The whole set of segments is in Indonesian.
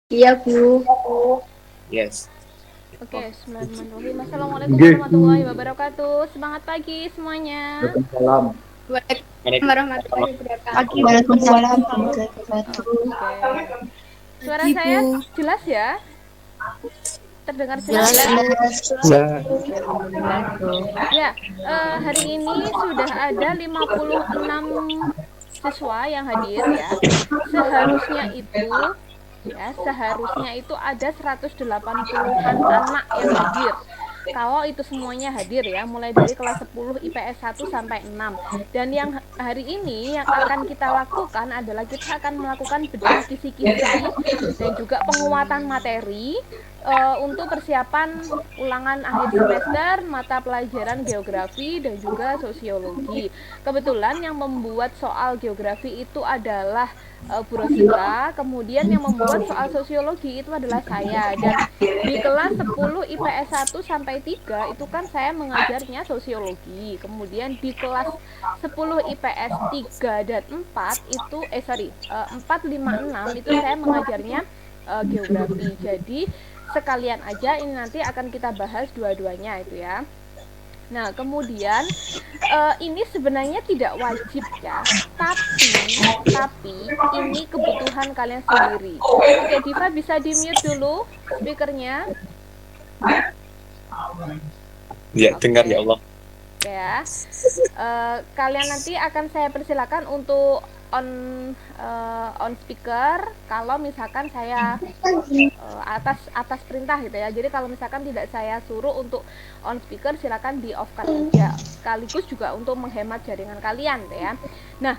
Iya, Bu. Yes. Oke, bismillahirrahmanirrahim. Assalamualaikum warahmatullahi wabarakatuh. Semangat pagi semuanya. Waalaikumsalam. Waalaikumsalam warahmatullahi wabarakatuh. Waalaikumsalam warahmatullahi wabarakatuh. Oke. Suara Pagi, saya Bu. jelas ya? Terdengar jelas? Ya. Alhamdulillah. Ya, hari ini sudah ada 56 siswa yang hadir ya. Seharusnya itu ada 180-an anak yang hadir. Kalau itu semuanya hadir ya, mulai dari kelas 10 IPS 1 sampai 6. Dan yang hari ini yang akan kita lakukan adalah kita akan melakukan bedah kisi-kisi dan juga penguatan materi untuk persiapan ulangan akhir semester mata pelajaran geografi dan juga sosiologi. Kebetulan yang membuat soal geografi itu adalah Bu Rosita, kemudian yang membuat soal sosiologi itu adalah saya, dan di kelas 10 IPS 1 sampai 3 itu kan saya mengajarnya sosiologi, kemudian di kelas 10 IPS 3 dan 4 itu 4, 5, 6 itu saya mengajarnya geografi. Jadi sekalian aja ini nanti akan kita bahas dua-duanya itu ya. Nah, kemudian ini sebenarnya tidak wajib ya, tapi ini kebutuhan kalian sendiri. Oke, Diva bisa di-mute dulu speakernya. Ya, dengar ya Allah. Ya, kalian nanti akan saya persilakan untuk on speaker kalau misalkan saya atas perintah gitu ya. Jadi kalau misalkan tidak saya suruh untuk on speaker, silakan di off kan aja. Sekaligus juga untuk menghemat jaringan kalian gitu ya. Nah,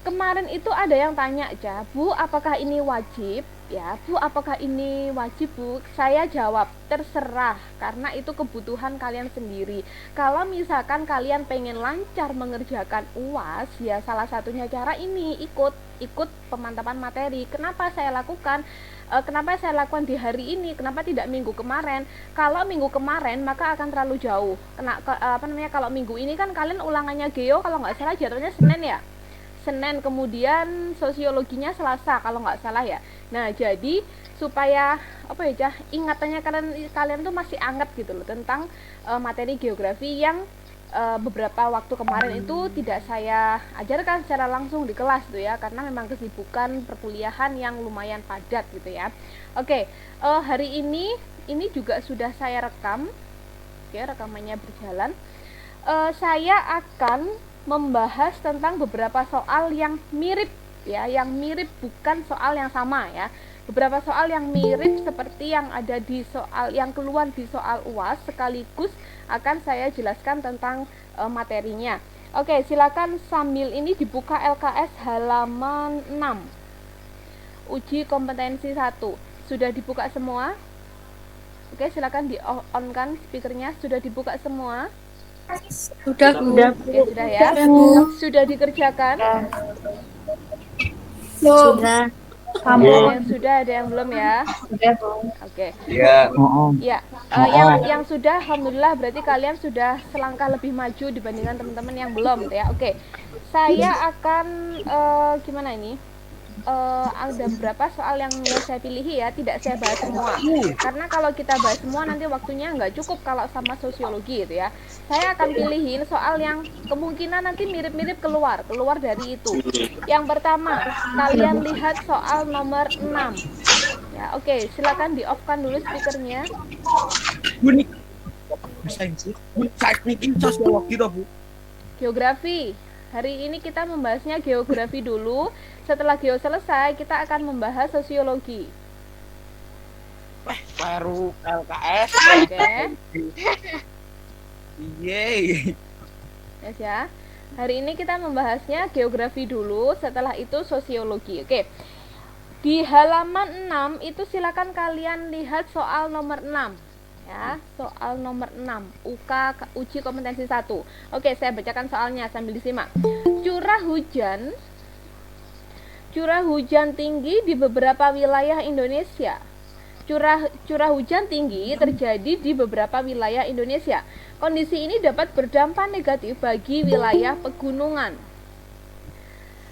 kemarin itu ada yang tanya aja, Bu, apakah ini wajib? Ya, Bu, apakah ini wajib, Bu? Saya jawab, terserah, karena itu kebutuhan kalian sendiri. Kalau misalkan kalian pengen lancar mengerjakan UAS, ya salah satunya cara ini, ikut pemantapan materi. Kenapa saya lakukan? Kenapa saya lakukan di hari ini? Kenapa tidak minggu kemarin? Kalau minggu kemarin maka akan terlalu jauh. Kalau minggu ini kan kalian ulangannya geo, kalau nggak salah jadwalnya Senin ya. Senin, kemudian sosiologinya Selasa kalau nggak salah ya. Nah, jadi supaya ingatannya kalian tuh masih anget gitu loh tentang materi geografi yang beberapa waktu kemarin itu tidak saya ajarkan secara langsung di kelas tuh ya, karena memang kesibukan perkuliahan yang lumayan padat gitu ya. Oke, hari ini juga sudah saya rekam. Oke, rekamannya berjalan. Saya akan membahas tentang beberapa soal yang mirip ya, yang mirip bukan soal yang sama ya. Beberapa soal yang mirip seperti yang ada di soal yang keluar di soal UAS, sekaligus akan saya jelaskan tentang materinya. Oke, silakan sambil ini dibuka LKS halaman 6. Uji kompetensi 1. Sudah dibuka semua? Oke, silakan di on kan speakernya. Sudah dibuka semua? Sudah, Bu. Oke, sudah ya. Sudah dikerjakan? Sudah. Yang sudah, ada yang belum ya? Sudah, Bu. Oke. Ya. Ya, yang sudah, alhamdulillah, berarti kalian sudah selangkah lebih maju dibandingkan teman-teman yang belum ya. Oke. Saya akan gimana ini? Ada beberapa soal yang saya pilih ya, tidak saya bahas semua, karena kalau kita bahas semua nanti waktunya nggak cukup kalau sama sosiologi gitu ya. Saya akan pilihin soal yang kemungkinan nanti mirip-mirip keluar dari itu. Yang pertama, kalian lihat soal nomor 6 ya. Oke, silakan di off kan dulu speakernya. Geografi. Hari ini kita membahasnya geografi dulu. Setelah geo selesai, kita akan membahas sosiologi. Baru LKS. Oke. Yeay. Yes ya. Hari ini kita membahasnya geografi dulu, setelah itu sosiologi. Oke. Di halaman 6 itu silakan kalian lihat soal nomor 6. Ya, soal nomor 6, uji kompetensi 1. Oke, saya bacakan soalnya sambil disimak. Curah hujan tinggi di beberapa wilayah Indonesia. Curah hujan tinggi terjadi di beberapa wilayah Indonesia. Kondisi ini dapat berdampak negatif bagi wilayah pegunungan.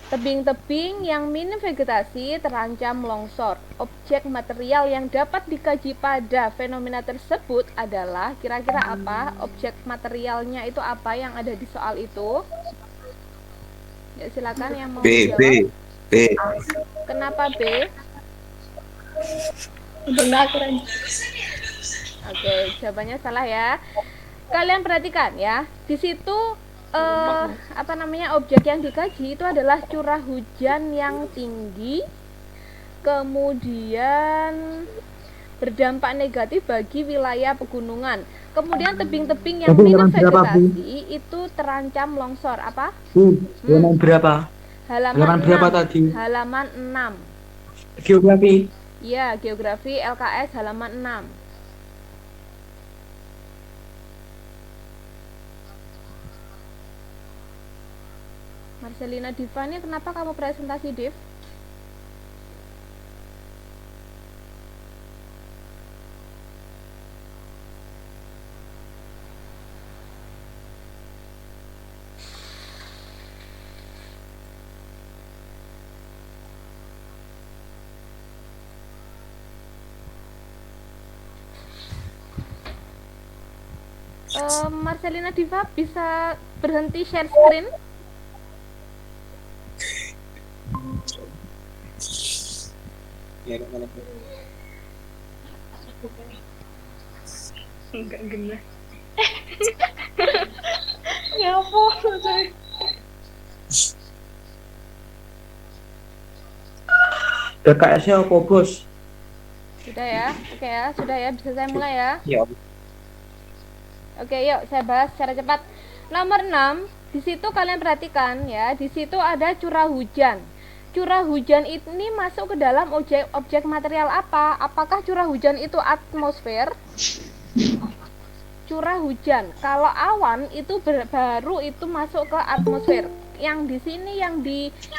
Tebing-tebing yang minim vegetasi terancam longsor. Objek material yang dapat dikaji pada fenomena tersebut adalah kira-kira apa? Objek materialnya itu apa yang ada di soal itu? Ya, silakan yang mau B, jawab. B, B. Kenapa B? Benar keren. Oke, jawabannya salah ya. Kalian perhatikan ya, di situ objek yang dikaji itu adalah curah hujan yang tinggi, kemudian berdampak negatif bagi wilayah pegunungan. Kemudian tebing-tebing yang minim vegetasi itu terancam longsor. Apa? Halaman berapa? Halaman berapa 6. tadi? Halaman 6. Geografi. Ya, geografi LKS halaman 6. Marcelina Divani, kenapa kamu presentasi, Div? Marcelina Diva bisa berhenti share screen? Ya, mana? Enggak genah. PKS-nya apa, Bos? Sudah ya? Oke ya, sudah ya, bisa saya mulai ya? Ya, Oke, yuk saya bahas secara cepat. Nomor 6, di situ kalian perhatikan ya, di situ ada curah hujan. Curah hujan ini masuk ke dalam objek material apa? Apakah curah hujan itu atmosfer? Curah hujan. Kalau awan itu baru itu masuk ke atmosfer. Yang di sini yang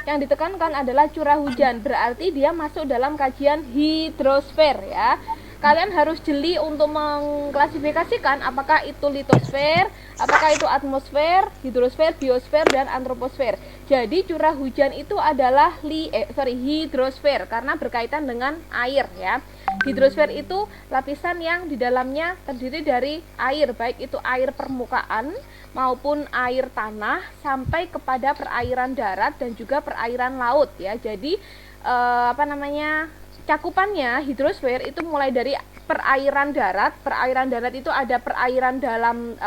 ditekankan adalah curah hujan. Berarti dia masuk dalam kajian hidrosfer ya. Kalian harus jeli untuk mengklasifikasikan apakah itu litosfer, apakah itu atmosfer, hidrosfer, biosfer, dan antroposfer. Jadi curah hujan itu adalah hidrosfer karena berkaitan dengan air ya. Hidrosfer itu lapisan yang di dalamnya terdiri dari air, baik itu air permukaan maupun air tanah sampai kepada perairan darat dan juga perairan laut ya. Jadi cakupannya hidrosfer itu mulai dari perairan darat. Perairan darat itu ada perairan dalam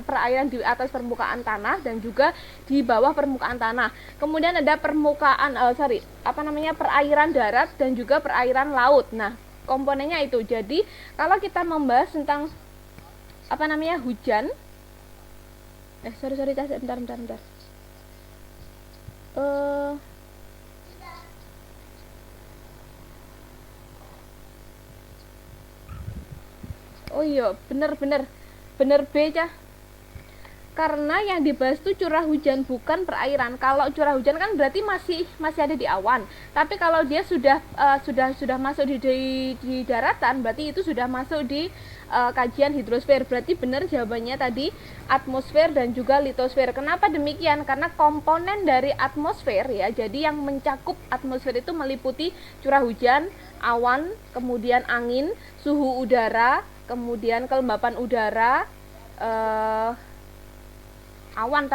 perairan di atas permukaan tanah dan juga di bawah permukaan tanah. Kemudian ada perairan darat dan juga perairan laut. Nah, komponennya itu. Jadi, kalau kita membahas tentang hujan. Bentar. Oh iya, bener B Cah. Karena yang dibahas itu curah hujan bukan perairan. Kalau curah hujan kan berarti masih ada di awan. Tapi kalau dia sudah masuk di daratan, berarti itu sudah masuk di kajian hidrosfer. Berarti benar jawabannya tadi atmosfer dan juga litosfer. Kenapa demikian? Karena komponen dari atmosfer ya. Jadi yang mencakup atmosfer itu meliputi curah hujan, awan, kemudian angin, suhu udara, kemudian kelembapan udara, awan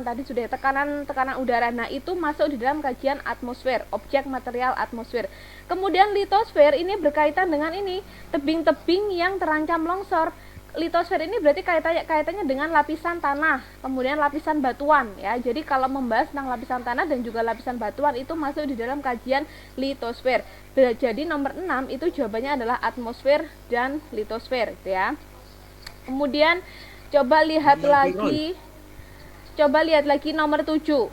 tadi sudah tekanan udara. Nah, itu masuk di dalam kajian atmosfer, objek material atmosfer. Kemudian litosfer ini berkaitan dengan ini, tebing-tebing yang terancam longsor. Litosfer ini berarti kaitannya dengan lapisan tanah, kemudian lapisan batuan ya. Jadi kalau membahas tentang lapisan tanah dan juga lapisan batuan itu masuk di dalam kajian litosfer. Jadi nomor 6 itu jawabannya adalah atmosfer dan litosfer gitu ya. Kemudian coba lihat lagi nomor 7.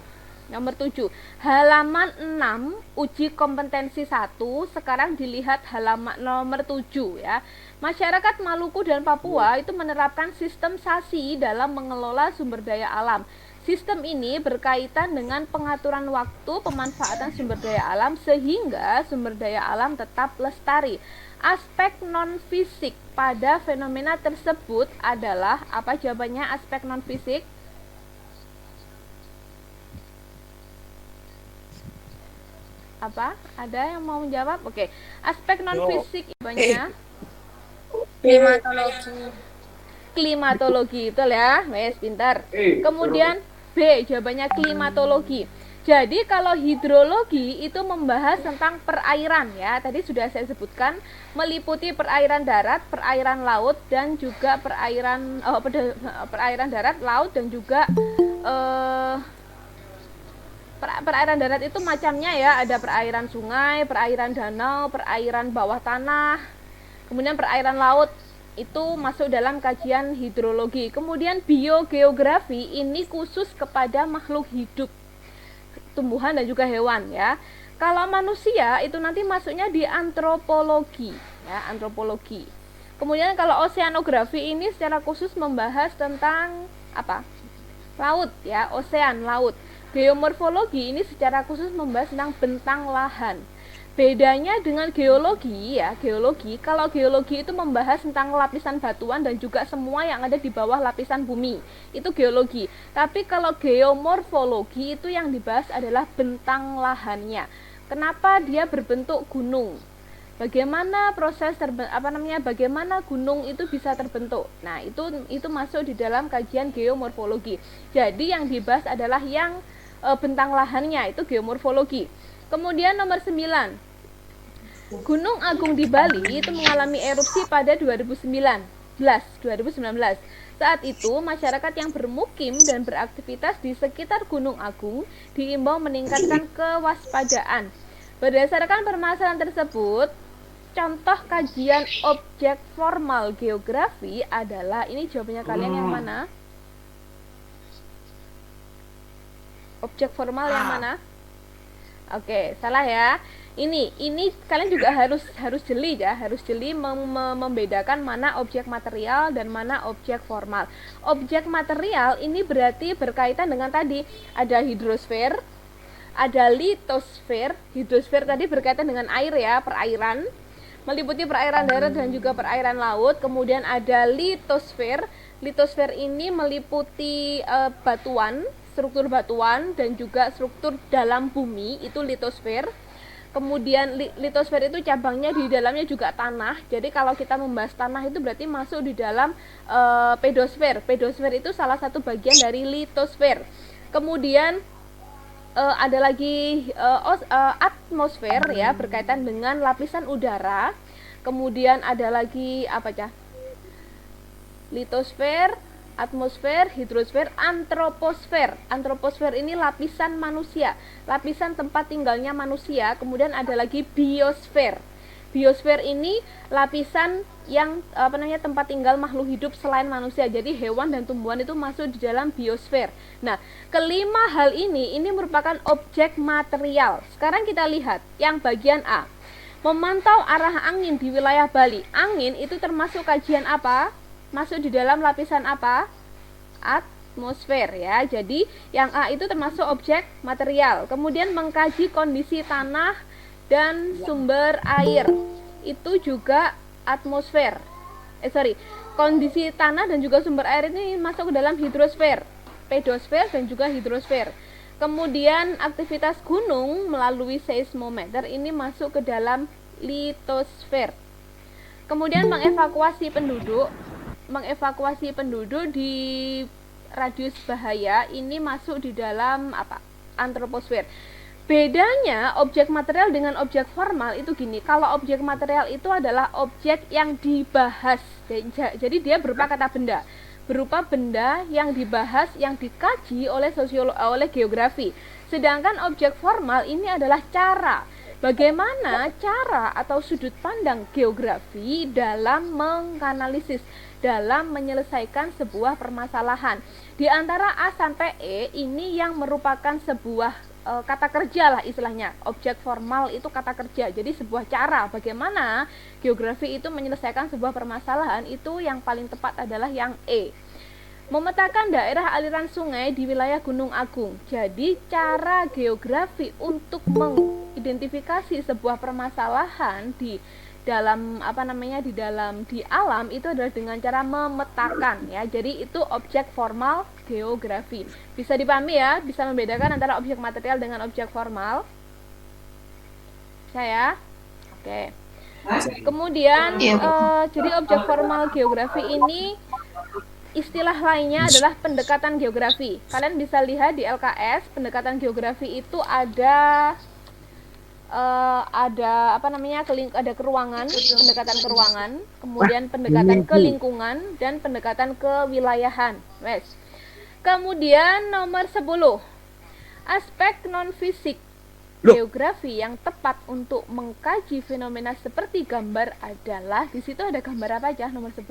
Halaman 6 uji kompetensi 1. Sekarang dilihat halaman nomor 7 ya. Masyarakat Maluku dan Papua itu menerapkan sistem SASI dalam mengelola sumber daya alam. Sistem ini berkaitan dengan pengaturan waktu pemanfaatan sumber daya alam sehingga sumber daya alam tetap lestari. Aspek non-fisik pada fenomena tersebut adalah apa jawabannya aspek non-fisik? Apa? Ada yang mau menjawab? Oke. Aspek non fisik banyak. Klimatologi. Klimatologi, betul ya? Wes, pintar. Kemudian B, jawabannya klimatologi. Jadi kalau hidrologi itu membahas tentang perairan ya. Tadi sudah saya sebutkan, meliputi perairan darat, perairan laut dan juga perairan darat, laut dan juga perairan darat itu macamnya ya, ada perairan sungai, perairan danau, perairan bawah tanah. Kemudian perairan laut itu masuk dalam kajian hidrologi. Kemudian biogeografi ini khusus kepada makhluk hidup, tumbuhan dan juga hewan ya. Kalau manusia itu nanti masuknya di antropologi ya, antropologi. Kemudian kalau oceanografi ini secara khusus membahas tentang apa? Laut ya, ocean, laut. Geomorfologi ini secara khusus membahas tentang bentang lahan. Bedanya dengan geologi ya, kalau geologi itu membahas tentang lapisan batuan dan juga semua yang ada di bawah lapisan bumi. Itu geologi. Tapi kalau geomorfologi itu yang dibahas adalah bentang lahannya. Kenapa dia berbentuk gunung? Bagaimana proses bagaimana gunung itu bisa terbentuk? Nah, itu masuk di dalam kajian geomorfologi. Jadi yang dibahas adalah yang bentang lahannya, itu geomorfologi. Kemudian nomor 9. Gunung Agung di Bali itu mengalami erupsi pada 2019. Saat itu, masyarakat yang bermukim dan beraktivitas di sekitar Gunung Agung diimbau meningkatkan kewaspadaan. Berdasarkan permasalahan tersebut, contoh kajian objek formal geografi adalah, ini jawabannya kalian yang mana? Objek formal yang mana? Oke, salah ya. Ini kalian juga harus jeli ya, membedakan mana objek material dan mana objek formal. Objek material ini berarti berkaitan dengan tadi, ada hidrosfer, ada litosfer. Hidrosfer tadi berkaitan dengan air ya, perairan, meliputi perairan darat dan juga perairan laut. Kemudian ada litosfer. Litosfer ini meliputi batuan, struktur batuan dan juga struktur dalam bumi, itu litosfer. Kemudian litosfer itu cabangnya di dalamnya juga tanah. Jadi kalau kita membahas tanah itu berarti masuk di dalam pedosfer. Pedosfer itu salah satu bagian dari litosfer. Kemudian ada lagi atmosfer ya, berkaitan dengan lapisan udara. Kemudian ada lagi litosfer, atmosfer, hidrosfer, antroposfer. Antroposfer ini lapisan manusia, lapisan tempat tinggalnya manusia. Kemudian ada lagi biosfer. Biosfer ini lapisan yang tempat tinggal makhluk hidup selain manusia. Jadi hewan dan tumbuhan itu masuk di dalam biosfer. Nah, kelima hal ini merupakan objek material. Sekarang kita lihat yang bagian A. Memantau arah angin di wilayah Bali. Angin itu termasuk kajian apa? Masuk di dalam lapisan apa? Atmosfer ya. Jadi yang A itu termasuk objek material. Kemudian mengkaji kondisi tanah dan sumber air, itu juga atmosfer. Kondisi tanah dan juga sumber air ini masuk ke dalam hidrosfer, pedosfer dan juga hidrosfer. Kemudian aktivitas gunung melalui seismometer ini masuk ke dalam litosfer. Kemudian mengevakuasi penduduk di radius bahaya ini masuk di dalam antroposfer. Bedanya objek material dengan objek formal itu gini. Kalau objek material itu adalah objek yang dibahas. Jadi dia berupa kata benda. Berupa benda yang dibahas, yang dikaji oleh oleh geografi. Sedangkan objek formal ini adalah cara. Bagaimana cara atau sudut pandang geografi dalam menganalisis, dalam menyelesaikan sebuah permasalahan. Di antara A sampai E ini yang merupakan sebuah kata kerja lah istilahnya. Objek formal itu kata kerja. Jadi sebuah cara bagaimana geografi itu menyelesaikan sebuah permasalahan, itu yang paling tepat adalah yang E. Memetakan daerah aliran sungai di wilayah Gunung Agung. Jadi cara geografi untuk mengidentifikasi sebuah permasalahan di dalam di alam itu adalah dengan cara memetakan ya. Jadi itu objek formal geografi. Bisa dipahami ya, bisa membedakan antara objek material dengan objek formal. Bisa ya? Oke. Kemudian Iya, Bu. jadi objek formal geografi ini istilah lainnya adalah pendekatan geografi. Kalian bisa lihat di LKS, pendekatan geografi itu ada apa namanya, ada keruangan, pendekatan keruangan, kemudian pendekatan ke lingkungan dan pendekatan kewilayahan. Wes. Kemudian nomor 10, aspek non fisik geografi yang tepat untuk mengkaji fenomena seperti gambar adalah, di situ ada gambar apa aja nomor 10?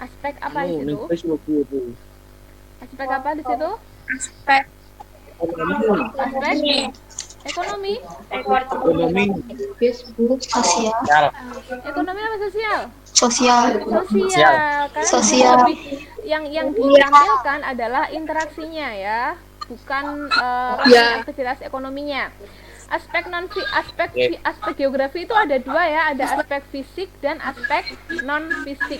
Aspek apa di situ? Aspek apa di situ? Aspek Aspek ekonomi. Facebook sosial. Ekonomi apa sosial? Sosial. Sosial. Karena Sosial. lebih yang ditampilkan adalah interaksinya ya, bukan aktivitas ekonominya. Aspek aspek geografi itu ada dua ya, ada aspek fisik dan aspek non fisik.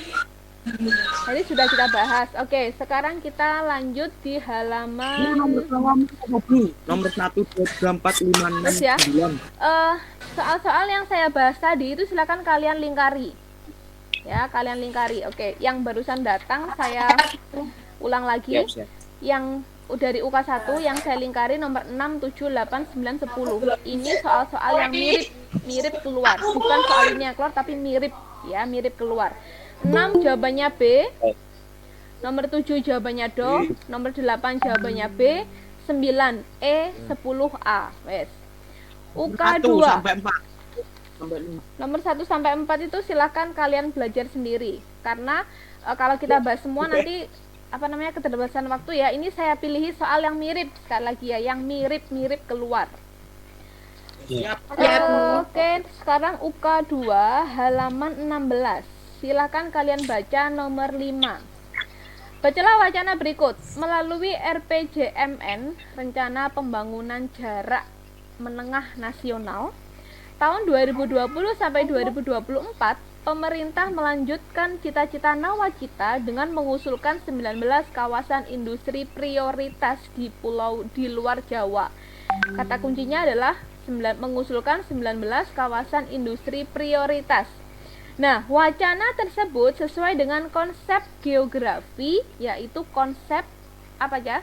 Jadi sudah kita bahas. Oke, sekarang kita lanjut di halaman Nomor 1, 2, 3, 4, 5, 6, terus ya. 9. Soal-soal yang saya bahas tadi itu silakan kalian lingkari. Ya, kalian lingkari. Oke, yang barusan datang saya ulang lagi. Yang dari UK1 yang saya lingkari nomor 6, 7, 8, 9, 10. Ini soal-soal yang mirip keluar. Bukan soal ini yang keluar tapi mirip ya, mirip keluar. 6 jawabannya B. Nomor 7 jawabannya do. Nomor 8 jawabannya B. 9 E, 10 A. Wes. UK2 sampai 4. Sampai 5. nomor 1 sampai 4 itu silahkan kalian belajar sendiri. Karena kalau kita bahas semua nanti apa namanya, keterbatasan waktu ya. Ini saya pilih soal yang mirip sekali lagi ya, yang mirip keluar. Oke, sekarang UK2 halaman 16. Silakan kalian baca nomor 5. Bacalah wacana berikut. Melalui RPJMN, Rencana Pembangunan Jarak Menengah Nasional, tahun 2020 sampai 2024, pemerintah melanjutkan cita-cita nawacita dengan mengusulkan 19 kawasan industri prioritas di luar Jawa. Kata kuncinya adalah mengusulkan 19 kawasan industri prioritas. Nah, wacana tersebut sesuai dengan konsep geografi, yaitu konsep apa aja?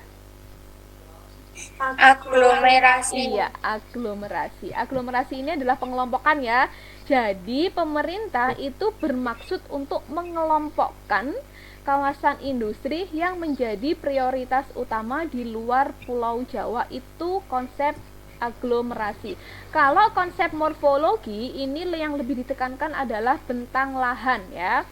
aglomerasi. Iya, aglomerasi. Aglomerasi ini adalah pengelompokan ya. Jadi, pemerintah itu bermaksud untuk mengelompokkan kawasan industri yang menjadi prioritas utama di luar Pulau Jawa. Itu konsep aglomerasi. Kalau konsep morfologi ini yang lebih ditekankan adalah bentang lahan ya.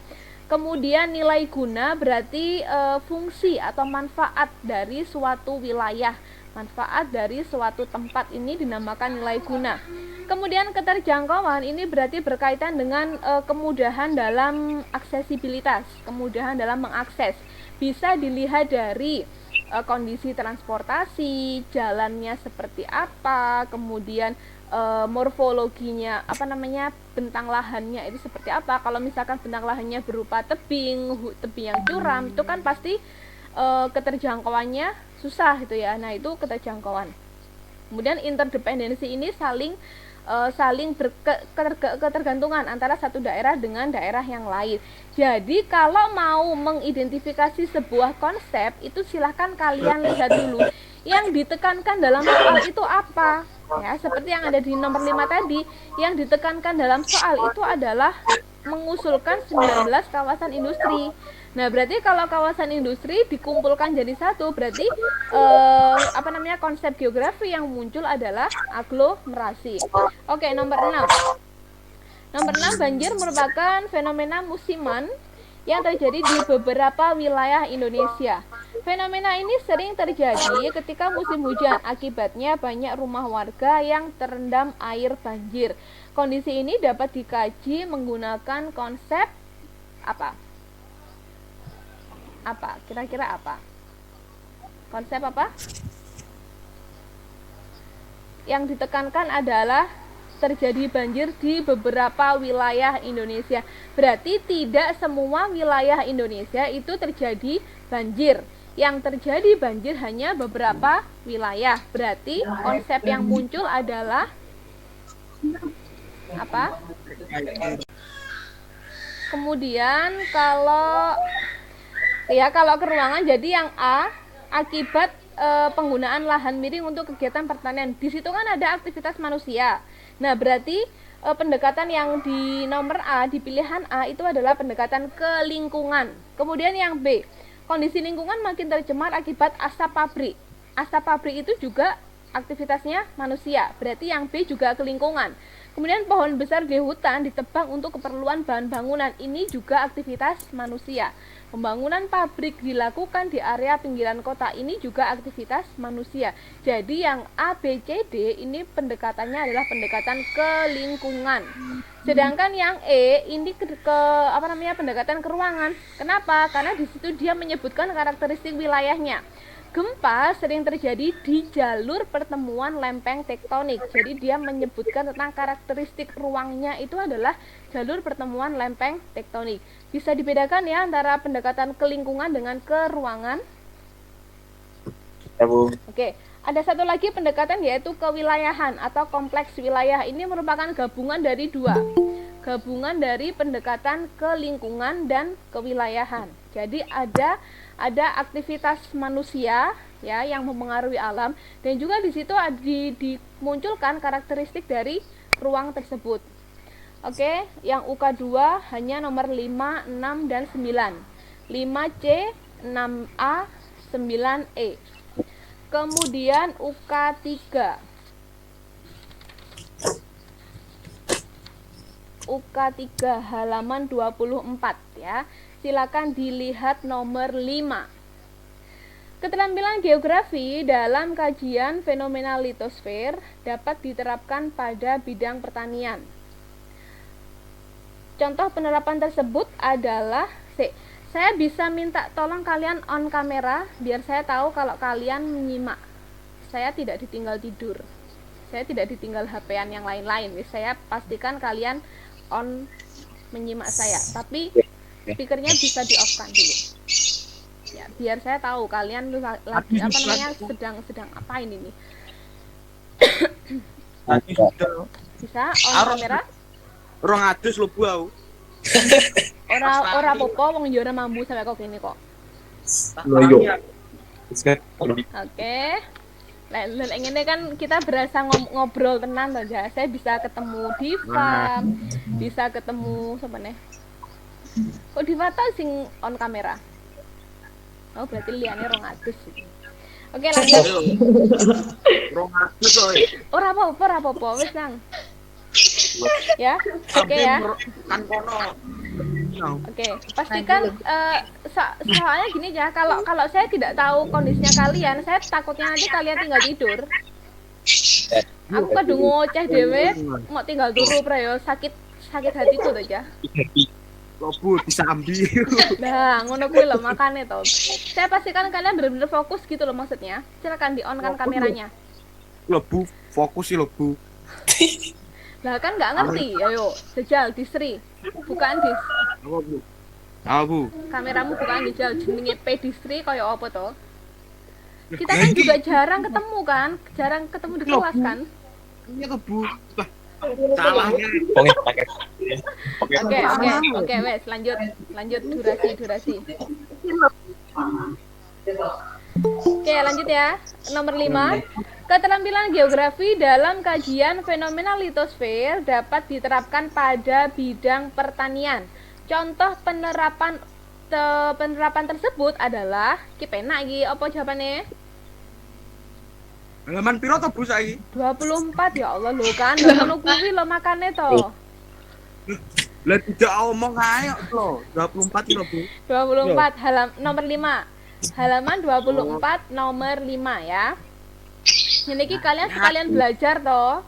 Kemudian nilai guna berarti fungsi atau manfaat dari suatu wilayah. Manfaat dari suatu tempat ini dinamakan nilai guna. Kemudian keterjangkauan ini berarti berkaitan dengan kemudahan dalam aksesibilitas, kemudahan dalam mengakses. Bisa dilihat dari kondisi transportasi, jalannya seperti apa, kemudian morfologinya, apa namanya, bentang lahannya itu seperti apa. Kalau misalkan bentang lahannya berupa tebing yang curam, itu kan pasti keterjangkauannya susah gitu ya. Nah, itu keterjangkauan. Kemudian interdependensi ini saling ketergantungan antara satu daerah dengan daerah yang lain. Jadi kalau mau mengidentifikasi sebuah konsep itu silahkan kalian lihat dulu yang ditekankan dalam soal itu apa ya, seperti yang ada di nomor 5 tadi. Yang ditekankan dalam soal itu adalah mengusulkan 19 kawasan industri. Nah, berarti kalau kawasan industri dikumpulkan jadi satu, berarti konsep geografi yang muncul adalah aglomerasi. Oke, nomor 6. Nomor 6, banjir merupakan fenomena musiman yang terjadi di beberapa wilayah Indonesia. Fenomena ini sering terjadi ketika musim hujan, akibatnya banyak rumah warga yang terendam air banjir. Kondisi ini dapat dikaji menggunakan konsep apa? Apa? Kira-kira apa? Konsep apa? Yang ditekankan adalah terjadi banjir di beberapa wilayah Indonesia. Berarti tidak semua wilayah Indonesia itu terjadi banjir. Yang terjadi banjir hanya beberapa wilayah. Berarti konsep yang muncul adalah apa? Kemudian kalau ke ruangan, jadi yang A akibat penggunaan lahan miring untuk kegiatan pertanian. Di situ kan ada aktivitas manusia. Nah, berarti pendekatan yang di nomor A, di pilihan A itu adalah pendekatan ke lingkungan. Kemudian yang B, kondisi lingkungan makin tercemar akibat asap pabrik. Asap pabrik itu juga aktivitasnya manusia. Berarti yang B juga ke lingkungan. Kemudian pohon besar di hutan ditebang untuk keperluan bahan bangunan. Ini juga aktivitas manusia. Pembangunan pabrik dilakukan di area pinggiran kota. Ini juga aktivitas manusia. Jadi yang A, B, C, D ini pendekatannya adalah pendekatan ke lingkungan. Sedangkan yang E ini pendekatan ke ruangan. Kenapa? Karena di situ dia menyebutkan karakteristik wilayahnya. Gempa sering terjadi di jalur pertemuan lempeng tektonik. Jadi dia menyebutkan tentang karakteristik ruangnya itu adalah jalur pertemuan lempeng tektonik. Bisa dibedakan ya antara pendekatan ke lingkungan dengan ke ruangan. Ya, Bu. Oke, ada satu lagi pendekatan yaitu kewilayahan atau kompleks wilayah. Ini merupakan gabungan dari dua. Gabungan dari pendekatan ke lingkungan dan kewilayahan. Jadi ada aktivitas manusia ya yang mempengaruhi alam, dan juga di situ dimunculkan karakteristik dari ruang tersebut. Oke, yang UK2 hanya nomor 5, 6 dan 9. 5C, 6A, 9E. Kemudian UK3. UK3 halaman 24 ya. Silakan dilihat nomor 5. Keterampilan geografi dalam kajian fenomena litosfer dapat diterapkan pada bidang pertanian. Contoh penerapan tersebut adalah saya bisa minta tolong kalian on kamera biar saya tahu kalau kalian menyimak. Saya tidak ditinggal tidur. Saya tidak ditinggal HP-an yang lain-lain. Saya pastikan kalian on menyimak saya. Tapi speakernya bisa di-off-kan dulu. Ya, biar saya tahu kalian lagi sedang apain ini. Bisa on kamera? Rong adus lho Bu aku. Ora apa-apa wong yo ora mambu sampe kok gini kok. Loyo. Oke. Lah ngene kan kita berasa ngobrol tenan to ya. Saya bisa ketemu Diva, bisa ketemu sapa nih? Kok Diva ta sing on kamera? Oh, berarti liyane 200 iki. Oke, lanjut. 200 kowe. Ora apa-apa, wis nang. Ya, oke ya. Kan kono. Oke, pastikan soalnya gini ya, kalau saya tidak tahu kondisinya kalian, saya takutnya nanti kalian tinggal tidur. Aku kadung ngoceh dhewe, mau tinggal turu prayo, sakit hatiku tuh ya. Lho Bu, disambi. Nah, ngono kuwi lho makane to. Saya pastikan kalian benar-benar fokus gitu loh maksudnya. Silakan di-on-kan kameranya. Lho Bu, fokus sih lho Bu. Lah kan nggak ngerti, ayo jajal disri. Bukaan dis. Apa Bu? Apa Bu? Kameramu bukaan jajal jenenge pedistri kaya apa to? Kita kan juga jarang ketemu di kelas kan? Iya tuh Bu. Lah, salahnya. Oke, wes lanjut durasi. Oke, lanjut ya. Nomor 5. Keterampilan geografi dalam kajian fenomena litosfer dapat diterapkan pada bidang pertanian. Contoh penerapan tersebut adalah ki penak iki apa jawabane? Halaman piro to Bu saiki? 24 ya Allah lho kan. Ngono kuwi lho makane to. Lah tidak omong ae kok. 24 kilo Bu. 24 nomor 5. Halaman 24 nomor 5 ya. Ini kalian sekalian belajar toh.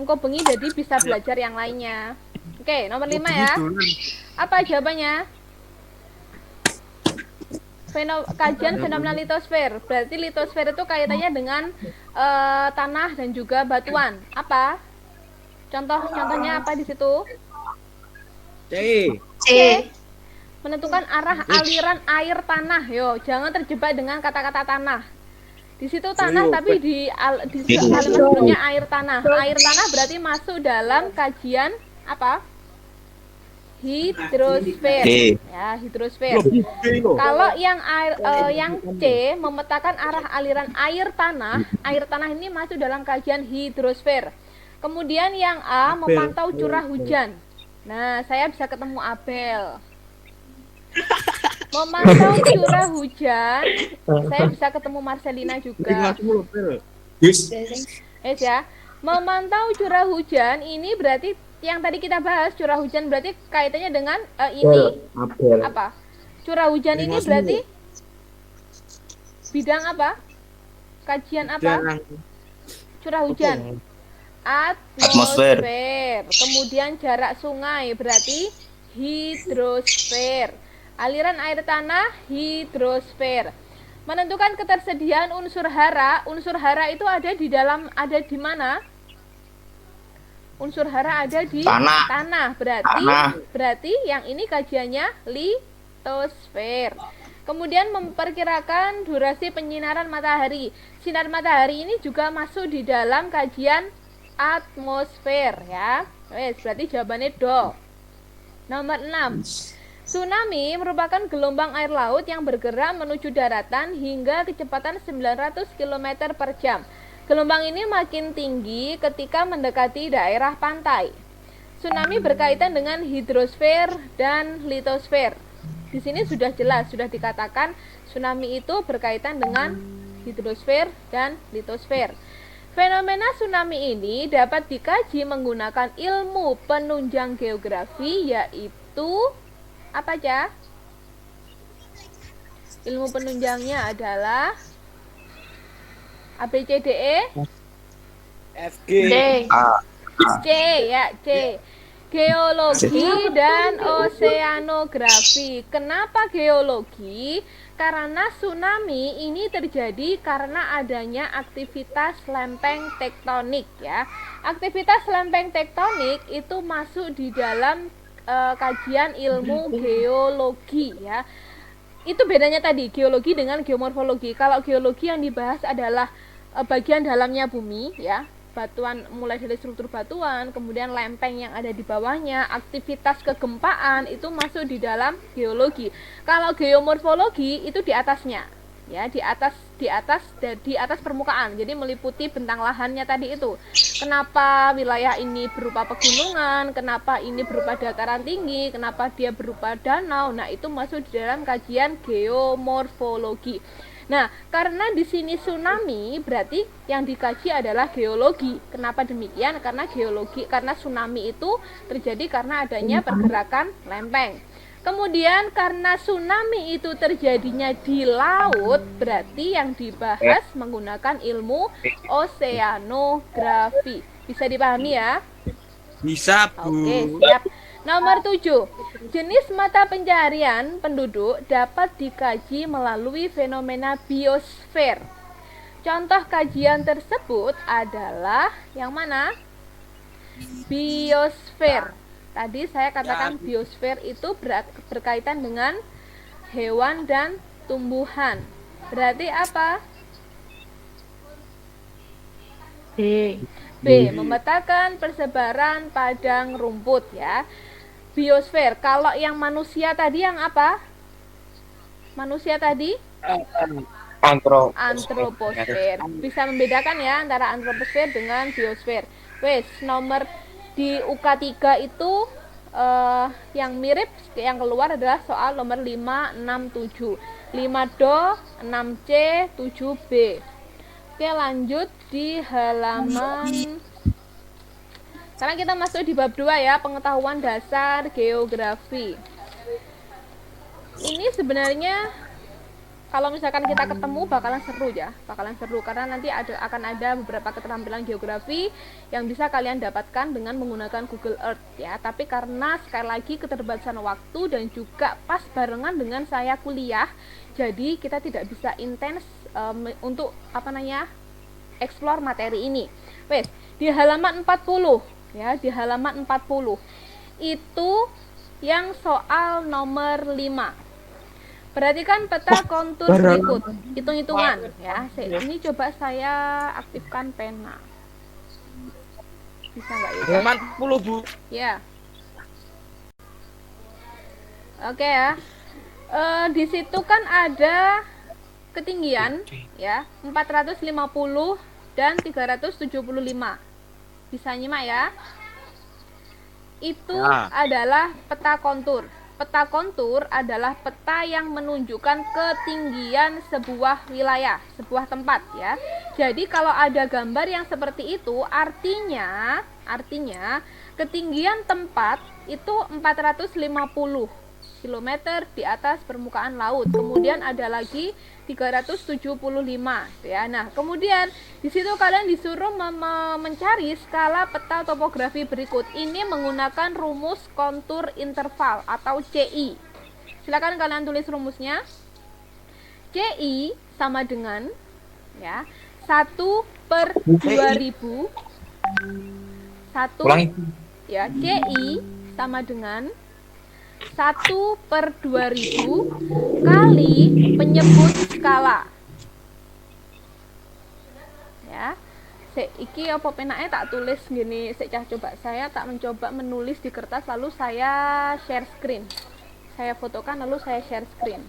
Engko bengi jadi bisa belajar yang lainnya. Oke, nomor 5 ya. Apa jawabannya? Kajian fenomena litosfer. Berarti litosfer itu kaitannya dengan tanah dan juga batuan. Apa? Contohnya apa di situ? C. Menentukan arah aliran air tanah. Yo, jangan terjebak dengan kata-kata tanah. Di situ tanah, tapi di kalimat sebelumnya air tanah. Air tanah berarti masuk dalam kajian apa? Hidrosfer. Ya, hidrosfer. Kalau yang yang C memetakan arah aliran air tanah ini masuk dalam kajian hidrosfer. Kemudian yang A memantau curah hujan. Nah, saya bisa ketemu Abel. Memantau curah hujan, saya bisa ketemu Marcelina juga. Ya. Memantau curah hujan ini berarti yang tadi kita bahas, curah hujan berarti kaitannya dengan ini apa? Curah hujan ini berarti bidang apa? Kajian apa? Curah hujan. Atmosfer. Kemudian jarak sungai berarti hidrosfer. Aliran air tanah hidrosfer. Menentukan ketersediaan unsur hara. Unsur hara itu ada di mana? Unsur hara ada di tanah. Berarti yang ini kajiannya litosfer. Kemudian memperkirakan durasi penyinaran matahari. Sinar matahari ini juga masuk di dalam kajian atmosfer ya. Berarti jawabannya do. Nomor 6. Tsunami merupakan gelombang air laut yang bergerak menuju daratan hingga kecepatan 900 km per jam. Gelombang ini makin tinggi ketika mendekati daerah pantai. Tsunami berkaitan dengan hidrosfer dan litosfer. Di sini sudah jelas, sudah dikatakan tsunami itu berkaitan dengan hidrosfer dan litosfer. Fenomena tsunami ini dapat dikaji menggunakan ilmu penunjang geografi, yaitu apa aja? Ilmu penunjangnya adalah ABCDE FG C ya, C. Geologi dan oseanografi. Kenapa geologi? Karena tsunami ini terjadi karena adanya aktivitas lempeng tektonik ya. Aktivitas lempeng tektonik itu masuk di dalam kajian ilmu geologi ya. Itu bedanya tadi geologi dengan geomorfologi. Kalau geologi yang dibahas adalah bagian dalamnya bumi ya, batuan, mulai dari struktur batuan, kemudian lempeng yang ada di bawahnya, aktivitas kegempaan itu masuk di dalam geologi. Kalau geomorfologi itu di atasnya ya, di atas permukaan. Jadi meliputi bentang lahannya tadi itu. Kenapa wilayah ini berupa pegunungan, kenapa ini berupa dataran tinggi, kenapa dia berupa danau. Nah, itu masuk di dalam kajian geomorfologi. Nah, karena di sini tsunami berarti yang dikaji adalah geologi. Kenapa demikian? Karena tsunami itu terjadi karena adanya pergerakan lempeng. Kemudian karena tsunami itu terjadinya di laut, berarti yang dibahas menggunakan ilmu oseanografi. Bisa dipahami ya? Bisa, Bu. Oke, siap. Nomor 7. Jenis mata pencaharian penduduk dapat dikaji melalui fenomena biosfer. Contoh kajian tersebut adalah yang mana? Biosfer. Tadi saya katakan biosfer itu berkaitan dengan hewan dan tumbuhan. Berarti apa? B. Memetakan persebaran padang rumput ya. Biosfer. Kalau yang manusia tadi yang apa? Manusia tadi? Antroposfer. Bisa membedakan ya antara antroposfer dengan biosfer. Wes, nomor di UK3 itu yang mirip yang keluar adalah soal nomor 5, 6, 7. 5 do, 6C, 7B. Oke, lanjut di halaman. Sekarang kita masuk di bab 2 ya, pengetahuan dasar geografi. Ini sebenarnya kalau misalkan kita ketemu bakalan seru karena nanti akan ada beberapa keterampilan geografi yang bisa kalian dapatkan dengan menggunakan Google Earth ya. Tapi karena sekali lagi keterbatasan waktu dan juga pas barengan dengan saya kuliah, jadi kita tidak bisa intens untuk explore materi ini. Wes, di halaman 40 ya, di halaman 40 itu yang soal nomor 5. Perhatikan peta kontur berikut. Hitung-hitungan ya. Ini coba saya aktifkan pena. Bisa nggak ya? Halaman 10, Bu. Ya. Oke ya. Di situ kan ada ketinggian ya 450 dan 375. Bisa nyimak ya. Itu Ya. adalah peta kontur. Peta kontur adalah peta yang menunjukkan ketinggian sebuah wilayah, sebuah tempat ya. Jadi kalau ada gambar yang seperti itu artinya ketinggian tempat itu 450 km di atas permukaan laut. Kemudian ada lagi 375 ya. Nah, kemudian di situ kalian disuruh mencari skala peta topografi berikut. Ini menggunakan rumus kontur interval atau CI. Silakan kalian tulis rumusnya. CI sama dengan ya 1/2000 ya, CI sama dengan 1/2000 kali penyebut skala ya. Iki apa penake tak tulis gini, coba saya tak mencoba menulis di kertas lalu saya share screen, saya fotokan lalu saya share screen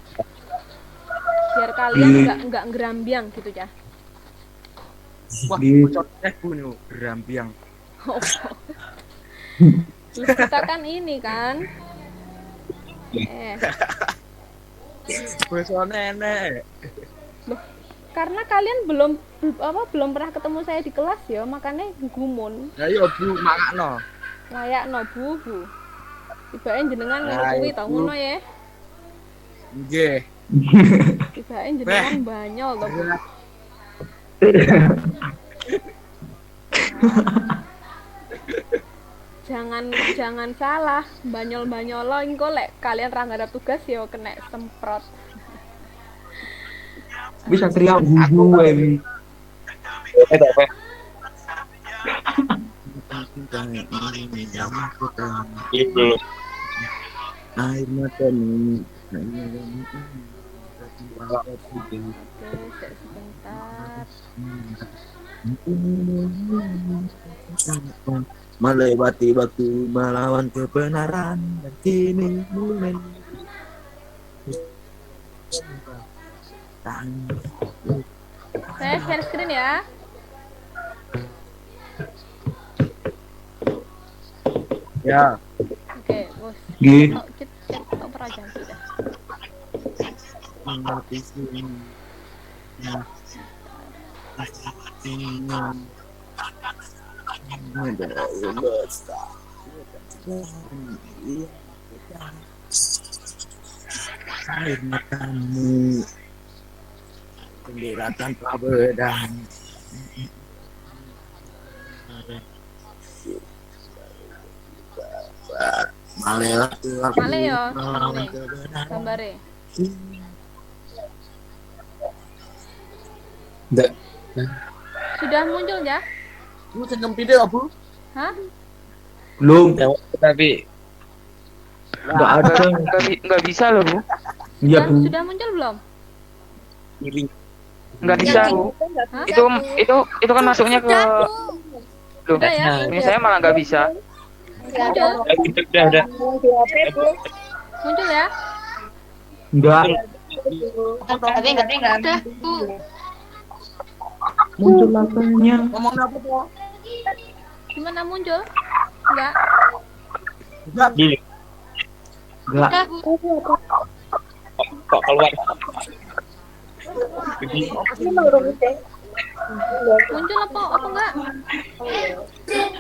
biar kalian nggak gerambiang gitu ya. Wah, bocotnya Bu gerambiang. Kita kan ini kan Bocor nenek. loh, karena kalian belum pernah ketemu saya di kelas ya, makanya gumun. Ya yo Bu, makakno. Layakno Bu. Tibae jenengan ngono kuwi ta ngono ya. Nggih. Tibae jenengan banyol to Bu. Jangan salah, banyol-banyolo engko lek kalian ra ngarep tugas ya kena semprot. Bisa teriak bubu ini. Itu. Air mata ini. Oke, sebentar. Melewati waktu melawan kebenaran dan kini mulai Saya share screen ya. ya Oke, bos. Nggih. Kita perajaan sudah. mati sini air matamu bendera tanpa bedang Male Male ya, male. Gambare. Ndak. Sudah muncul ya? Lu sing video Bu? Hah? Belum. Tapi Enggak ada. nggak bisa loh, Bu. Iya, Bu. Sudah muncul belum? Nggak bisa, Bu. Hah? Itu kan masuknya ke loh. Udah ya? Ini saya malah nggak bisa. Muncul? Udah. Muncul ya? Enggak. Tapi enggak ada, Bu. Muncul latarnya. Ngomong apa tuh? Gimana muncul? Enggak. Enggak. Enggak. Udah, Bu. Kok keluar? Muncul apa enggak?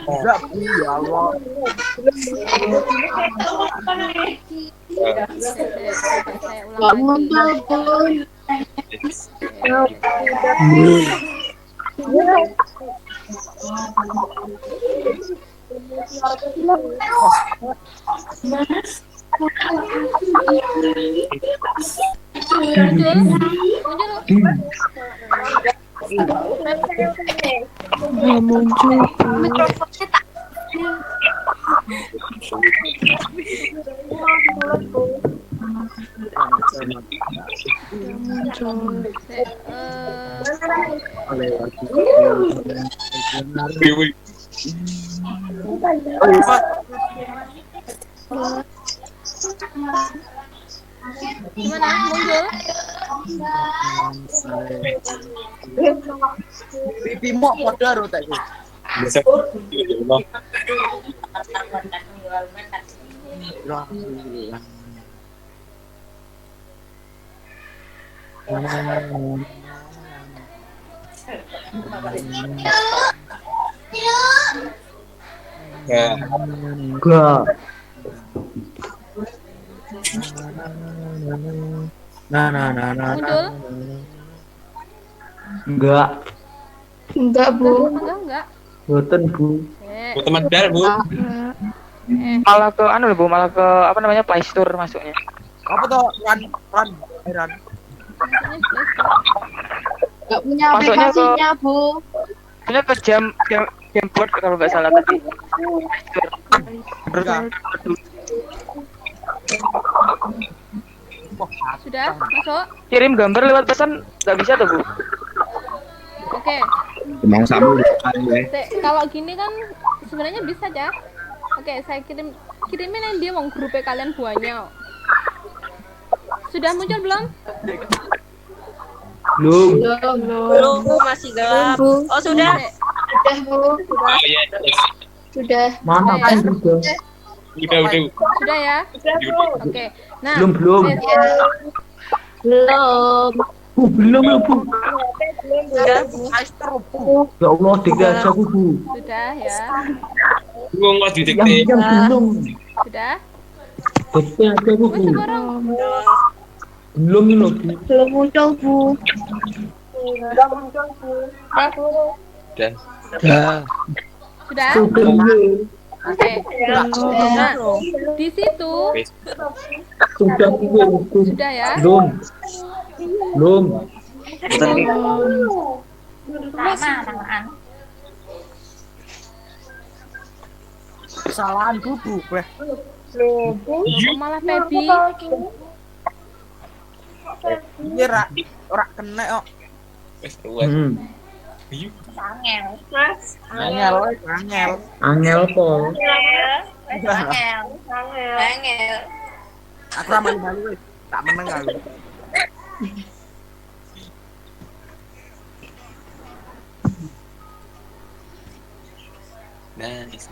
Enggak Bu, ya Allah. Saya ulang lagi. Muncul? Mikrofonnya tak. Dewi. Gimana? Muncul? Pipimu padha ro tak iki. Bisa. Ya. Enggak. Muncul? Enggak. Enggak, Bu. Enggak. Boten, Bu. Bu teman dar, Bu. Eh, Malah ke apa namanya? Play Store masuknya. Apa toh? Ran. maksudnya Play Store. Enggak punya Masuknya ke- aplikasinya, Bu. Punya ke game board kalau nggak salah tadi. Enggak. Sudah? Masuk? Kirim gambar lewat pesan nggak bisa tuh, Bu. Oke. Emang sama Kalau gini kan sebenarnya bisa ya. Oke, saya kirimin yang dia mau grupnya kalian buahnya. Sudah muncul belum? Belum. Belum. Belum, masih gelap. Bu. Oh, sudah. Oke. Sudah, Bu. Oh iya, Sudah. Mana Sudah ya? kan juga? udah. Sudah ya? Oke. Nah, Belum. Miss, Belum. Bu, belum ya, Bu. Sudah. Ya Allah, dikasih aku, Bu. sudah ya. Gua nggak Yang didetek. belum. Sudah. Dikasih aku, Wes Bu. sekarang. Belum ini, Bu. Belum muncul, Bu. Dan Sudah? Sudah. Oke. Nah, di situ Sudah, Bu. sudah ya. Belum. Belum. kesalahan Bu. Weh. Kok malah Pebi? Iki ora kena kok. wes ruwet. Ayo. Angel. Angel po. Aku ra malu wis. Tak meneng aku. Nice.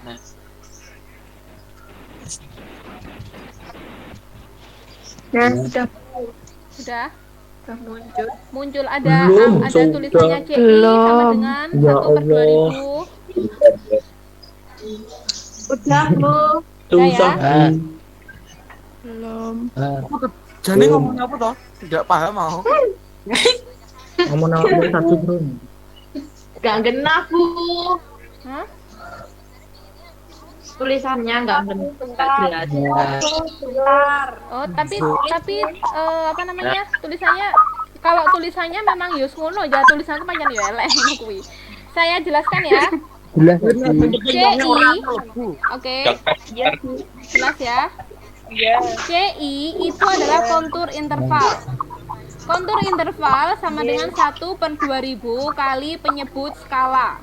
Nah, sudah Sudah? muncul. Muncul ada Belum, ada sudah. tulisannya CI sama Belum. dengan Ya 1/2000. Udah, Bu. Susah, ya? Bu. Belum. Jane ngomong apa toh? Tidak paham aku. Ngomong nama satu, Bro. Enggak genap, Bu. Hah? Tulisannya enggak jelas. Oh, tapi apa namanya? Tulisannya kalau tulisannya memang yus ngono ya, tulisannya pancen yo elek ngono kuwi. Saya jelaskan ya. Jelas, Bu. CI. Bu. Oke, jelas ya. CI itu adalah kontur interval. Kontur interval sama dengan 1/2000 kali penyebut skala.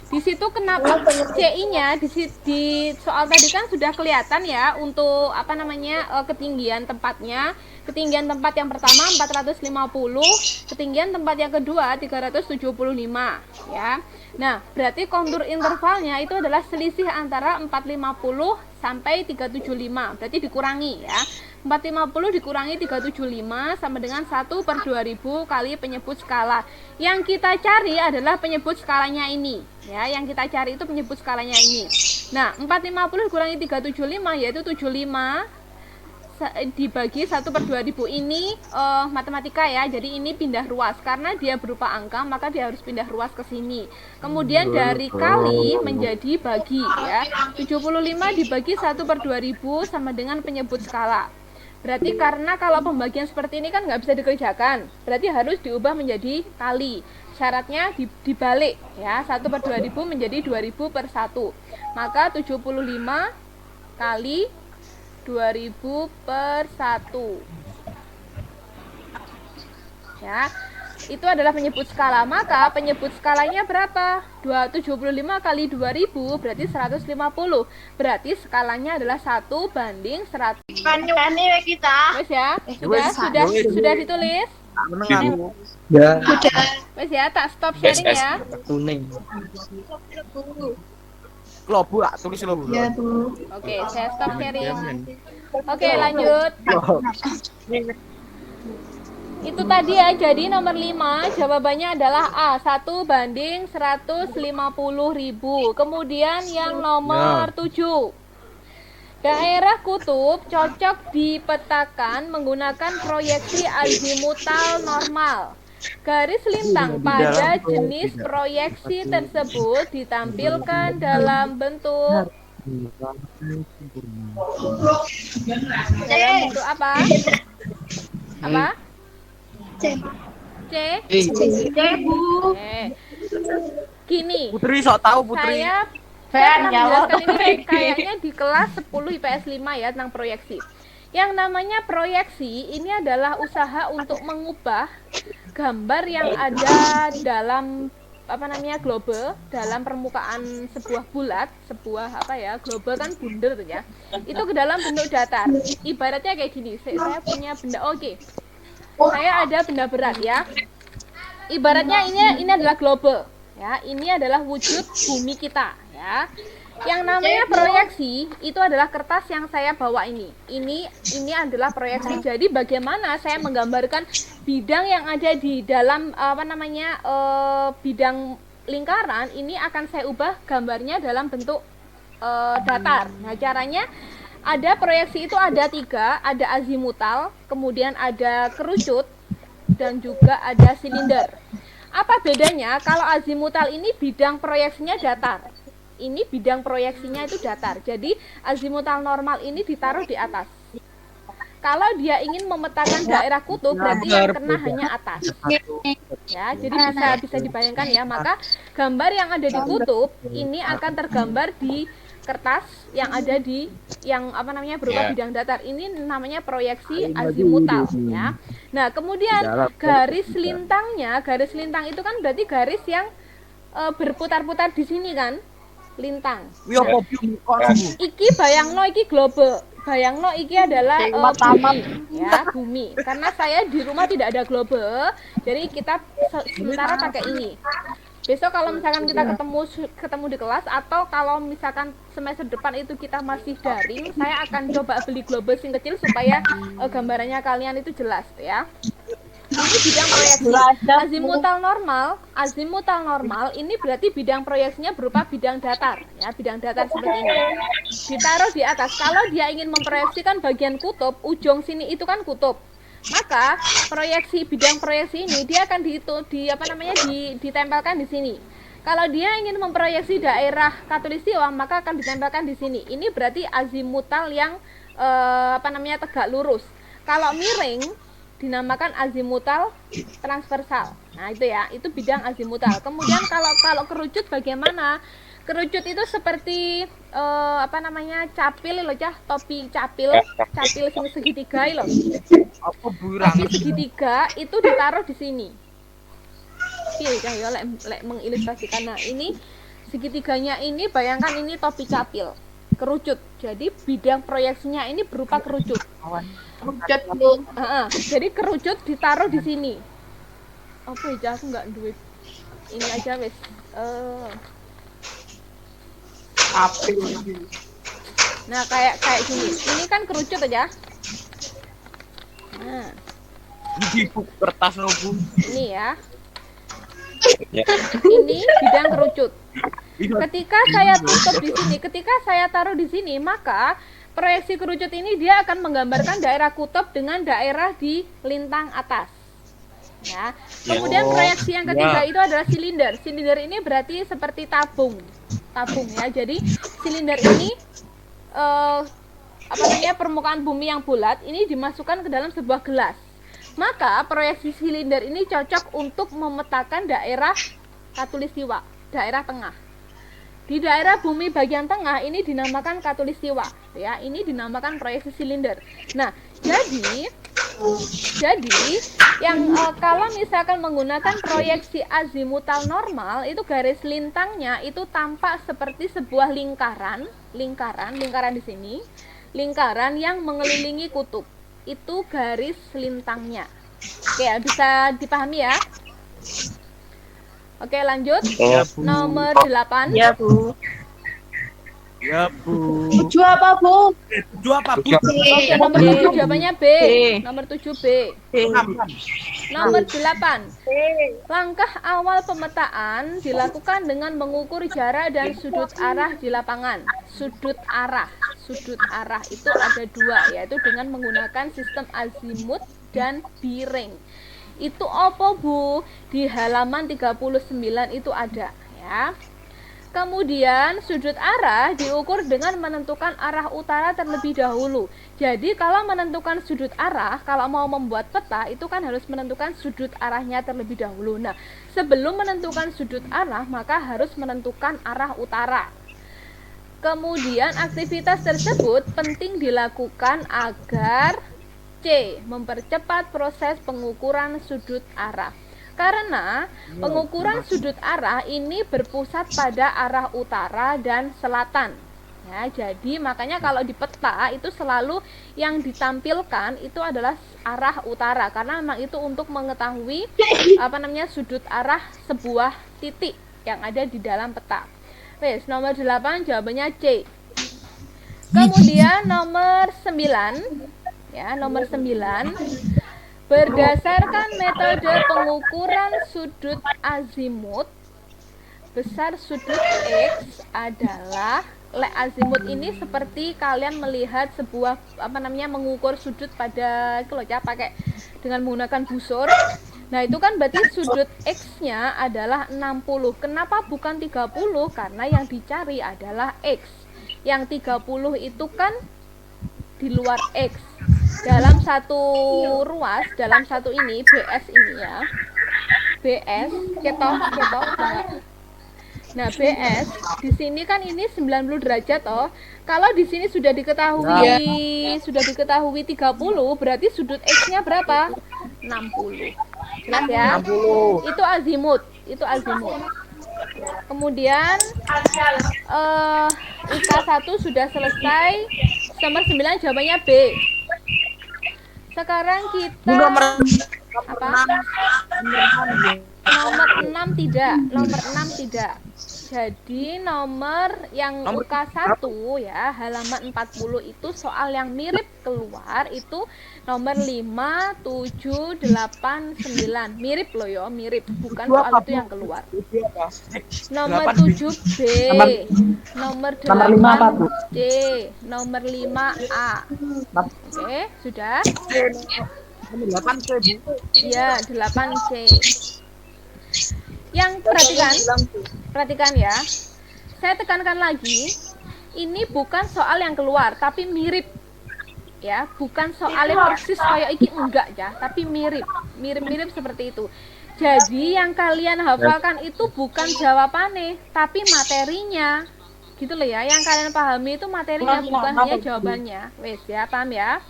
Di situ kenapa CI-nya di soal tadi kan sudah kelihatan ya untuk apa namanya ketinggian tempatnya. Ketinggian tempat yang pertama 450, ketinggian tempat yang kedua 375 ya. Nah, berarti kontur intervalnya itu adalah selisih antara 450 sampai 375. Berarti dikurangi ya. 450 dikurangi 375 sama dengan 1/2000 kali penyebut skala. Yang kita cari adalah penyebut skalanya ini ya. Yang kita cari itu penyebut skalanya ini. Nah, 450 dikurangi 375 yaitu 75 dibagi 1/2000 ini matematika ya. Jadi ini pindah ruas karena dia berupa angka, maka dia harus pindah ruas ke sini. Kemudian dari kali menjadi bagi ya. 75 dibagi 1/2000 sama dengan penyebut skala. Berarti karena kalau pembagian seperti ini kan nggak bisa dikerjakan, berarti harus diubah menjadi kali. Syaratnya dibalik ya, 1/2000 menjadi 2000/1. Maka 75 kali 2000/1 ya. Itu adalah penyebut skala. Maka penyebut skalanya berapa? 275 kali 2000 berarti 150. Berarti skalanya adalah 1:100. Kan kita. Wes ya? Sudah ditulis? Meneng aku. Ya, Wes ya, tak stop sharing ya. kuning. Lo Bu, tak tulis lo Bu. Oke, saya stop sharing. Oke, lanjut. Itu tadi ya, jadi nomor 5 jawabannya adalah A, 1:150.000. Kemudian yang nomor 7, daerah kutub cocok dipetakan menggunakan proyeksi azimutal normal. Garis lintang pada jenis proyeksi tersebut ditampilkan dalam bentuk apa? Apa? C. Gini. Putri sok tahu Putri. Saya pernah menjelaskan ini kayaknya di kelas 10 IPS 5 ya tentang proyeksi. Yang namanya proyeksi ini adalah usaha untuk mengubah gambar yang ada dalam globe, dalam permukaan sebuah bulat, globe kan bundar tuh ya. Itu ke dalam bentuk datar. Ibaratnya kayak gini. Saya punya benda saya ada benda berat ya. Ibaratnya ini adalah globe ya. Ini adalah wujud bumi kita ya. Yang namanya proyeksi itu adalah kertas yang saya bawa ini. Ini adalah proyeksi. Jadi bagaimana saya menggambarkan bidang yang ada di dalam bidang lingkaran ini akan saya ubah gambarnya dalam bentuk datar. Nah, caranya ada proyeksi itu ada 3, ada azimutal, kemudian ada kerucut, dan juga ada silinder. Apa bedanya? Kalau azimutal ini bidang proyeksinya datar. Ini bidang proyeksinya itu datar. Jadi azimutal normal ini ditaruh di atas. Kalau dia ingin memetakan daerah kutub, berarti yang kena hanya atas. Ya, jadi bisa dibayangkan ya. Maka gambar yang ada di kutub ini akan tergambar di kertas yang ada di berupa bidang datar. Ini namanya proyeksi azimutal ya. Nah, kemudian garis lintang itu kan berarti garis yang berputar-putar di sini kan, lintang. Iki bayangno iki globe. Bayangno iki adalah bumi. Karena saya di rumah tidak ada globe, jadi kita sementara pakai ini. Besok kalau misalkan kita ketemu di kelas, atau kalau misalkan semester depan itu kita masih daring, saya akan coba beli globe yang kecil supaya gambarannya kalian itu jelas ya. Ini bidang proyeksi. Azimutal normal ini berarti bidang proyeksinya berupa bidang datar ya, bidang datar seperti ini. Ditaruh di atas. Kalau dia ingin memproyeksikan bagian kutub, ujung sini itu kan kutub. Maka bidang proyeksi ini dia akan ditempelkan di sini. Kalau dia ingin memproyeksi daerah khatulistiwa, maka akan ditempelkan di sini. Ini berarti azimutal yang tegak lurus. Kalau miring dinamakan azimutal transversal. Nah, itu ya, itu bidang azimutal. Kemudian kalau kerucut bagaimana? Kerucut itu seperti capil loh, topi capil sini segitiga loh. Topi segitiga itu ditaruh di sini. Pilih ya lek mengilustrasikan. Nah, ini segitiganya ini, bayangkan ini topi capil, kerucut. Jadi bidang proyeksinya ini berupa kerucut. Jadi kerucut ditaruh di sini. Apa ya, aku nggak duit. Ini aja wes. Nah, kayak gini. Ini kan kerucut aja. Nah, Di kertas lo Bu. ini ya. Ini bidang kerucut. Ketika saya tutup di sini, ketika saya taruh di sini, maka proyeksi kerucut ini dia akan menggambarkan daerah kutub dengan daerah di lintang atas. Ya. Kemudian proyeksi yang ketiga itu adalah silinder. Silinder ini berarti seperti tabung ya. Jadi silinder ini permukaan bumi yang bulat ini dimasukkan ke dalam sebuah gelas. Maka proyeksi silinder ini cocok untuk memetakan daerah khatulistiwa, daerah tengah. Di daerah bumi bagian tengah ini dinamakan khatulistiwa ya. Ini dinamakan proyeksi silinder. Nah, jadi Jadi yang kalau misalkan menggunakan proyeksi azimutal normal, itu garis lintangnya itu tampak seperti sebuah lingkaran di sini, lingkaran yang mengelilingi kutub. Itu garis lintangnya. Oke, bisa dipahami ya? Oke, lanjut. Nomor 8. Ya, Bu. Ya, Bu. Tujuh apa, Bu? Tujuh apa, Bu? Oke, nomor 7 jawabannya B. Nomor 7 B. Paham. Nomor 8. Langkah awal pemetaan dilakukan dengan mengukur jarak dan sudut arah di lapangan. Sudut arah itu ada 2, yaitu dengan menggunakan sistem azimut dan biring. Itu apa, Bu? Di halaman 39 itu ada, ya. Kemudian sudut arah diukur dengan menentukan arah utara terlebih dahulu. Jadi kalau menentukan sudut arah, kalau mau membuat peta itu kan harus menentukan sudut arahnya terlebih dahulu. Nah, sebelum menentukan sudut arah maka harus menentukan arah utara. Kemudian aktivitas tersebut penting dilakukan agar C. Mempercepat proses pengukuran sudut arah. Karena pengukuran sudut arah ini berpusat pada arah utara dan selatan. Ya, jadi makanya kalau di peta itu selalu yang ditampilkan itu adalah arah utara, karena memang itu untuk mengetahui sudut arah sebuah titik yang ada di dalam peta. Wes, nomor 8 jawabannya C. Kemudian nomor 9, ya, nomor 9. Berdasarkan metode pengukuran sudut azimut, besar sudut X adalah azimut ini seperti kalian melihat sebuah mengukur sudut pada pakai dengan menggunakan busur. Nah, itu kan berarti sudut X-nya adalah 60. Kenapa bukan 30? Karena yang dicari adalah X. Yang 30 itu kan di luar X. Dalam satu ruas, dalam satu ini BS ini ya. BS ketok. Nah, BS di sini kan ini 90 derajat toh. Kalau di sini sudah diketahui 30, berarti sudut X-nya berapa? 60. Jelas ya? 60. Itu azimut. Kemudian IK1 sudah selesai. Nomor 9 jawabannya B. Sekarang kita apa? Nomor 6 tidak. Jadi nomor yang UK1 ya, halaman 40 itu soal yang mirip keluar itu nomor 5, 7, 8, 9. Mirip loh ya, mirip. Bukan soal itu yang keluar. Nomor 7B, nomor 8C, nomor 5A. Oke, sudah? 8C, Bu. Ya, 8C. Yang perhatikan ya. Saya tekankan lagi, ini bukan soal yang keluar, tapi mirip. Ya, bukan soal yang persis kayak iki enggak ya, tapi mirip seperti itu. Jadi yang kalian hafalkan itu bukan jawabannya, tapi materinya. Gitu loh ya, yang kalian pahami itu materinya, bukan hanya jawabannya. Wes ya, paham ya?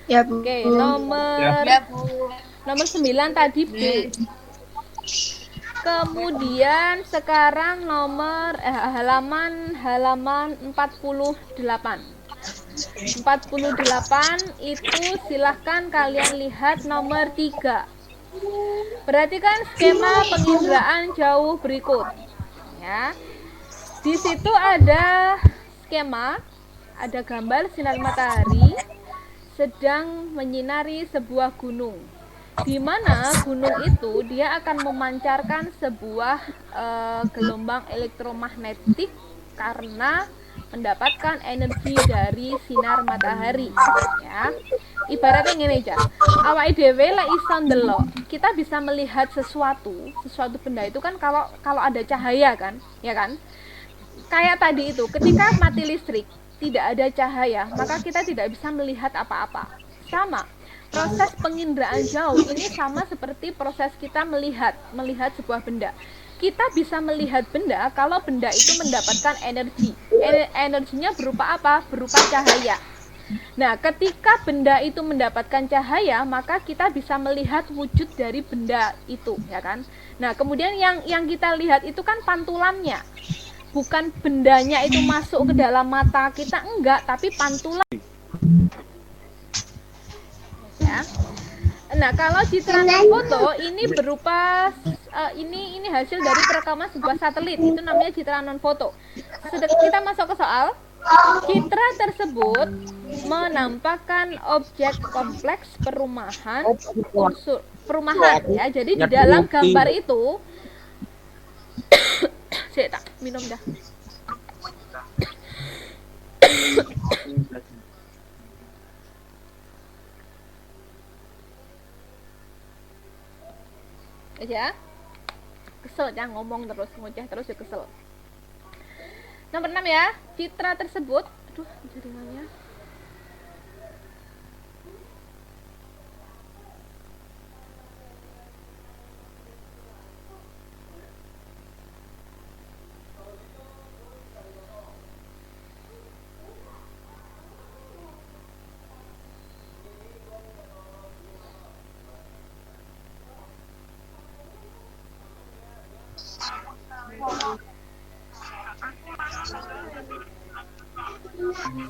Ya, Bu. Oke, nomor 9 tadi B. Kemudian sekarang nomor halaman 48. 48 itu silahkan kalian lihat nomor 3. Perhatikan skema penginderaan jauh berikut. Ya. Di situ ada skema, ada gambar sinar matahari sedang menyinari sebuah gunung. Di mana gunung itu dia akan memancarkan sebuah gelombang elektromagnetik karena mendapatkan energi dari sinar matahari, ya. Ibaratnya ngene aja. Awake dhewe lek iso ndelok, kita bisa melihat sesuatu benda itu kan kalau ada cahaya kan, ya kan? Kayak tadi itu, ketika mati listrik, tidak ada cahaya, maka kita tidak bisa melihat apa-apa. Sama. Proses penginderaan jauh ini sama seperti proses kita melihat sebuah benda. Kita bisa melihat benda kalau benda itu mendapatkan energi. Energinya berupa apa? Berupa cahaya. Nah, ketika benda itu mendapatkan cahaya, maka kita bisa melihat wujud dari benda itu, ya kan? Nah, kemudian yang kita lihat itu kan pantulannya. Bukan bendanya itu masuk ke dalam mata kita, enggak, tapi pantulan. Ya. Nah, kalau citra non-foto ini berupa ini hasil dari perekaman sebuah satelit. Itu namanya citra non-foto. Kita masuk ke soal. Citra tersebut menampakkan objek kompleks perumahan unsur perumahan ya. Jadi di dalam gambar itu saya tak minum dah. Aja. Kesel ya ngomong terus, ngoceh terus ya kesel. Nomor 6 ya, citra tersebut, aduh, jaringannya.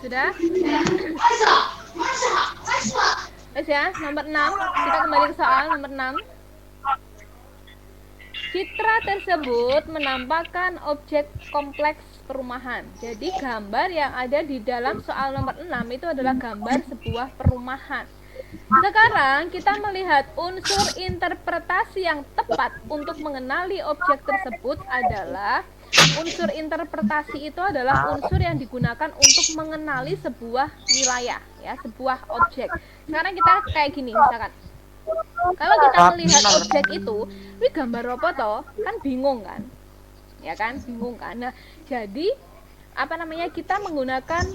Sudah? Wes ya, nomor 6. Kita kembali ke soal nomor 6. Citra tersebut menampakkan objek kompleks perumahan. Jadi gambar yang ada di dalam soal nomor 6 itu adalah gambar sebuah perumahan. Sekarang kita melihat unsur interpretasi yang tepat untuk mengenali objek tersebut adalah unsur interpretasi itu adalah unsur yang digunakan untuk mengenali sebuah wilayah, ya, sebuah objek. Sekarang kita kayak gini, misalkan, kalau kita melihat objek itu, ini gambar apa toh? Kan bingung kan, ya kan, bingung kan. Nah, jadi apa namanya kita menggunakan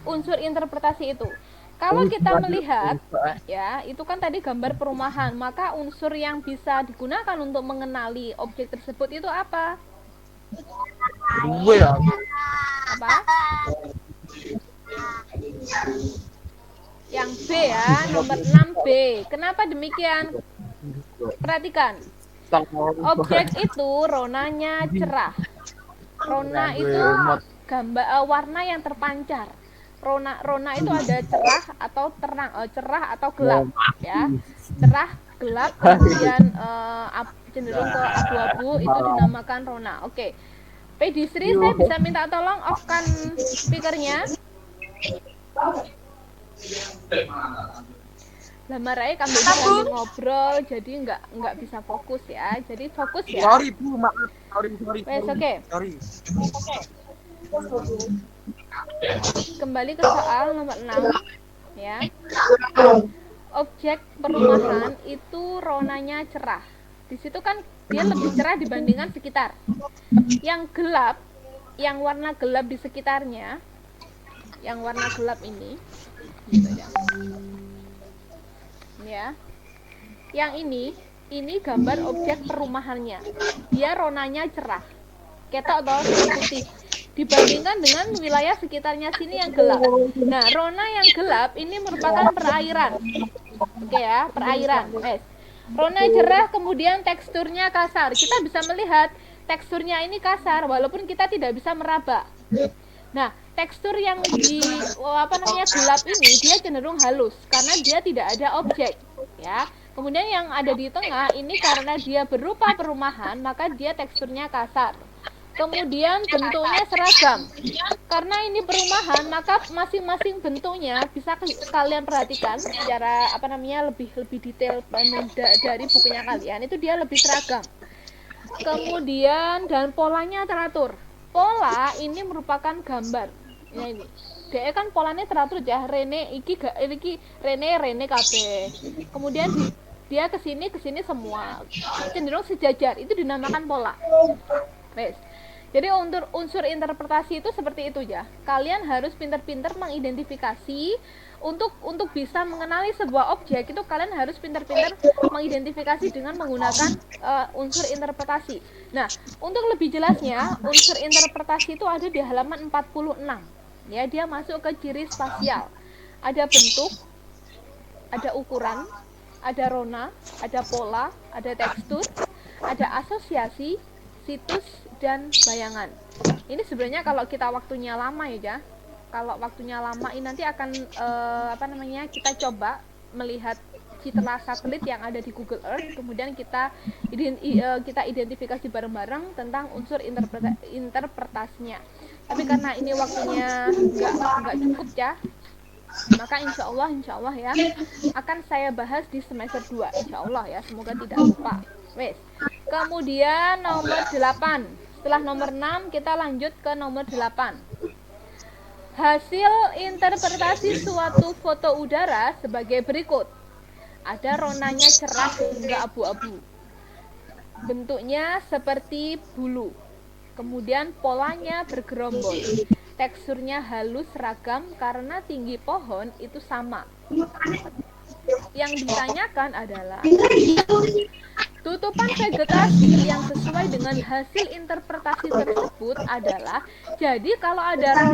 unsur interpretasi itu. Kalau kita melihat, ya, itu kan tadi gambar perumahan, maka unsur yang bisa digunakan untuk mengenali objek tersebut itu apa? Apa? Yang B ya, nomor 6B. Kenapa demikian? Perhatikan. Objek itu ronanya cerah. Rona itu gambar warna yang terpancar. Rona itu ada cerah atau terang, cerah atau gelap, ya. Cerah, gelap, kemudian cenderung ke abu-abu itu dinamakan rona. Oke. Pedisri, saya bisa minta tolong off-kan speakernya. Lama Rai kami lagi ngobrol, jadi nggak bisa fokus ya. Jadi fokus ya. Sorry Bu, maaf. Sorry. Wes, oke. Sorry. Kembali ke soal nomor 6 ya. Objek perumahan itu ronanya cerah. Di situ kan dia lebih cerah dibandingkan sekitar. Yang gelap, yang warna gelap di sekitarnya, yang warna gelap ini gitu ya. Yang ini gambar objek perumahannya. Dia ronanya cerah. Ketok toh putih. Dibandingkan dengan wilayah sekitarnya sini yang gelap. Nah, rona yang gelap ini merupakan perairan. Oke ya, perairan. Rona cerah, kemudian teksturnya kasar. Kita bisa melihat teksturnya ini kasar, walaupun kita tidak bisa meraba. Nah, tekstur yang di gelap ini dia cenderung halus karena dia tidak ada objek, ya. Kemudian yang ada di tengah ini karena dia berupa perumahan, maka dia teksturnya kasar. Kemudian bentuknya seragam. Karena ini perumahan, maka masing-masing bentuknya bisa kalian perhatikan secara lebih detail dari bukunya kalian. Itu dia lebih seragam. Kemudian dan polanya teratur. Pola ini merupakan gambar. Ya ini. Dia kan polanya teratur ya. Rene kabeh. Kemudian dia kesini semua. Cenderung sejajar. Itu dinamakan pola. Wes. Jadi unsur interpretasi itu seperti itu ya. Kalian harus pintar-pintar mengidentifikasi untuk bisa mengenali sebuah objek itu kalian harus pintar-pintar mengidentifikasi dengan menggunakan unsur interpretasi. Nah, untuk lebih jelasnya, unsur interpretasi itu ada di halaman 46. Ya, dia masuk ke ciri spasial. Ada bentuk, ada ukuran, ada rona, ada pola, ada tekstur, ada asosiasi, situs, dan bayangan. Ini sebenarnya kalau kita waktunya lama ya, kalau waktunya lama ini nanti akan kita coba melihat citra satelit yang ada di Google Earth, kemudian kita identifikasi bareng-bareng tentang unsur interpretasinya. Tapi karena ini waktunya nggak cukup ya, maka insya Allah ya akan saya bahas di semester 2, insya Allah ya, semoga tidak lupa. Wes. Kemudian nomor 8. Setelah nomor 6 kita lanjut ke nomor 8. Hasil interpretasi suatu foto udara sebagai berikut. Ada ronanya cerah hingga abu-abu. Bentuknya seperti bulu. Kemudian polanya bergerombol. Teksturnya halus ragam karena tinggi pohon itu sama. Yang ditanyakan adalah tutupan vegetasi yang sesuai dengan hasil interpretasi tersebut adalah, jadi kalau ada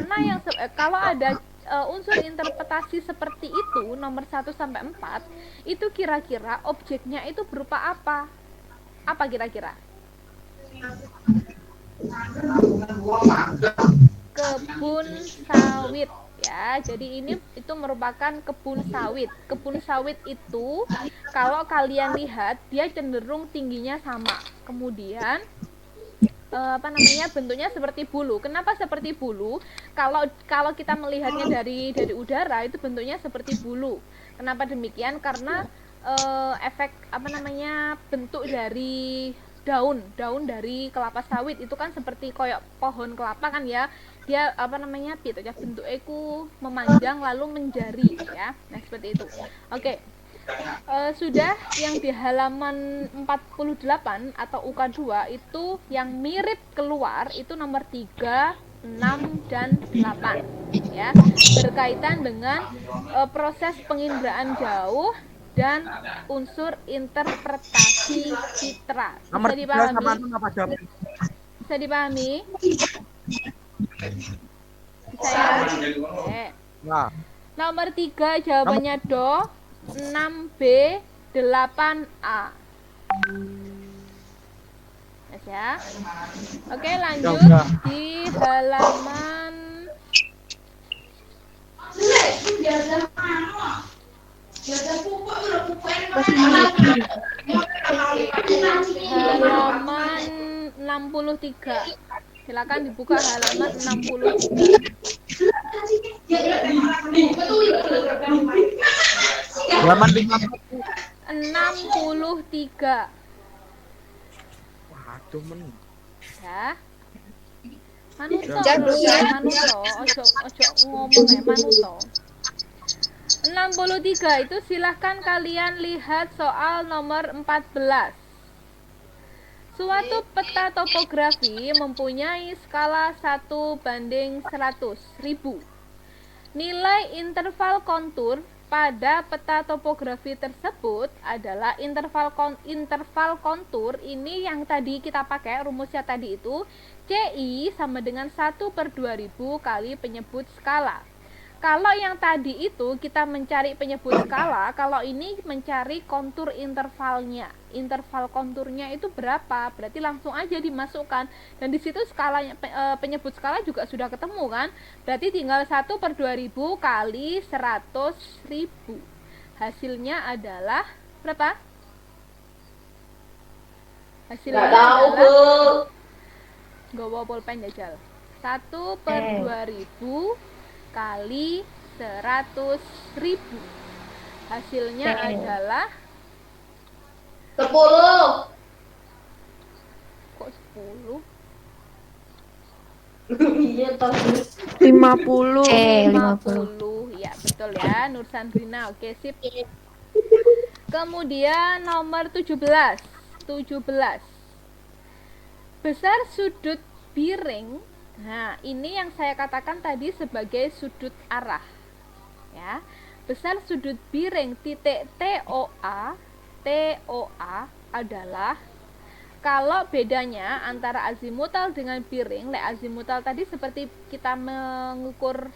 unsur interpretasi seperti itu nomor 1 sampai 4, itu kira-kira objeknya itu berupa apa? Apa kira-kira? Kebun sawit ya. Jadi ini itu merupakan kebun sawit. Kebun sawit itu kalau kalian lihat dia cenderung tingginya sama. Kemudian bentuknya seperti bulu. Kenapa seperti bulu? Kalau kita melihatnya dari udara itu bentuknya seperti bulu. Kenapa demikian? Karena efek bentuk dari daun dari kelapa sawit itu kan seperti koyok pohon kelapa kan ya, dia bentuknya ku memanjang lalu menjari ya. Nah seperti itu. Oke. Sudah yang di halaman 48 atau UK2 itu yang mirip keluar itu nomor 3, 6 dan 8 ya, berkaitan dengan proses penginderaan jauh dan unsur interpretasi citra. Nomor Bisa dipahami? apa jawab? Bisa dipahami? Bisa ya? Oke. Nah, Nomor 3 jawabannya do, 6B, 8A. Yes ya. Oke, lanjut di halaman halaman 63. Silakan dibuka halaman 63. halaman 63. Waduh men. Ya. Manuto, ojo ngomong ya manuto. 63 itu silahkan kalian lihat soal nomor 14. Suatu peta topografi mempunyai skala 1:100.000. Nilai interval kontur pada peta topografi tersebut adalah interval kontur ini yang tadi kita pakai rumusnya tadi itu, CI sama dengan 1/2000 kali penyebut skala. Kalau yang tadi itu kita mencari penyebut skala, kalau ini mencari kontur intervalnya. Interval konturnya itu berapa? Berarti langsung aja dimasukkan. Dan di situ skalanya penyebut skala juga sudah ketemu kan? Berarti tinggal 1/2000 kali 100.000. Hasilnya adalah berapa? Hasilnya adalah gak bawa pulpen jajal. 1/2000 kali 100.000. Hasilnya adalah 10. Kok 10? 50. 50. Ya, betul ya, Nur Sandrina. Oke, sip. Kemudian nomor 17. Besar sudut piring. Nah, ini yang saya katakan tadi sebagai sudut arah. Ya. Besar sudut piring titik TOA adalah Kalau bedanya antara azimutal dengan piring, azimutal tadi seperti kita mengukur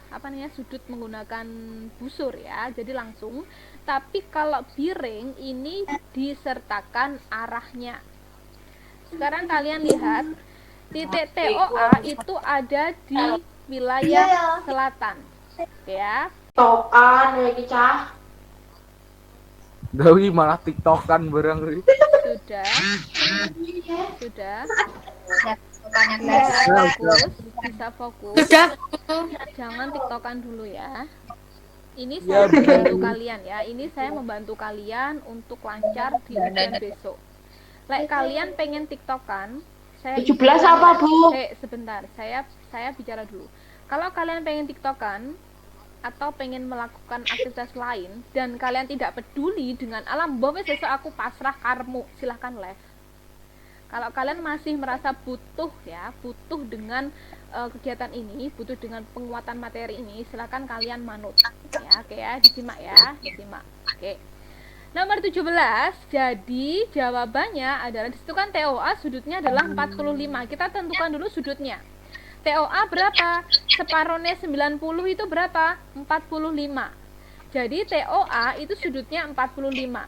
sudut menggunakan busur ya, jadi langsung. Tapi kalau piring ini disertakan arahnya. Sekarang kalian lihat titik TOA itu ada di wilayah selatan, ya. Tokan lagi cah. Gawi malah tiktokan bareng. Sudah. Bisa fokus. Sudah. Jangan tiktokan dulu ya. Ini saya membantu kalian ya. Ini saya membantu kalian untuk lancar di ujian besok. Kalian pengen tiktokan, saya 17 apa, Bu? sebentar, saya bicara dulu. Kalau kalian pengen tiktokan atau pengen melakukan aktivitas lain dan kalian tidak peduli dengan alam bawah, besok aku pasrah karmu, silahkan live. Kalau kalian masih merasa butuh dengan kegiatan ini, butuh dengan penguatan materi ini, silahkan kalian manut ya. Oke ya, disimak. Oke. Nomor 17, jadi jawabannya adalah, disitu kan TOA sudutnya adalah 45. Kita tentukan dulu sudutnya. TOA berapa? Separohnya 90 itu berapa? 45. Jadi TOA itu sudutnya 45.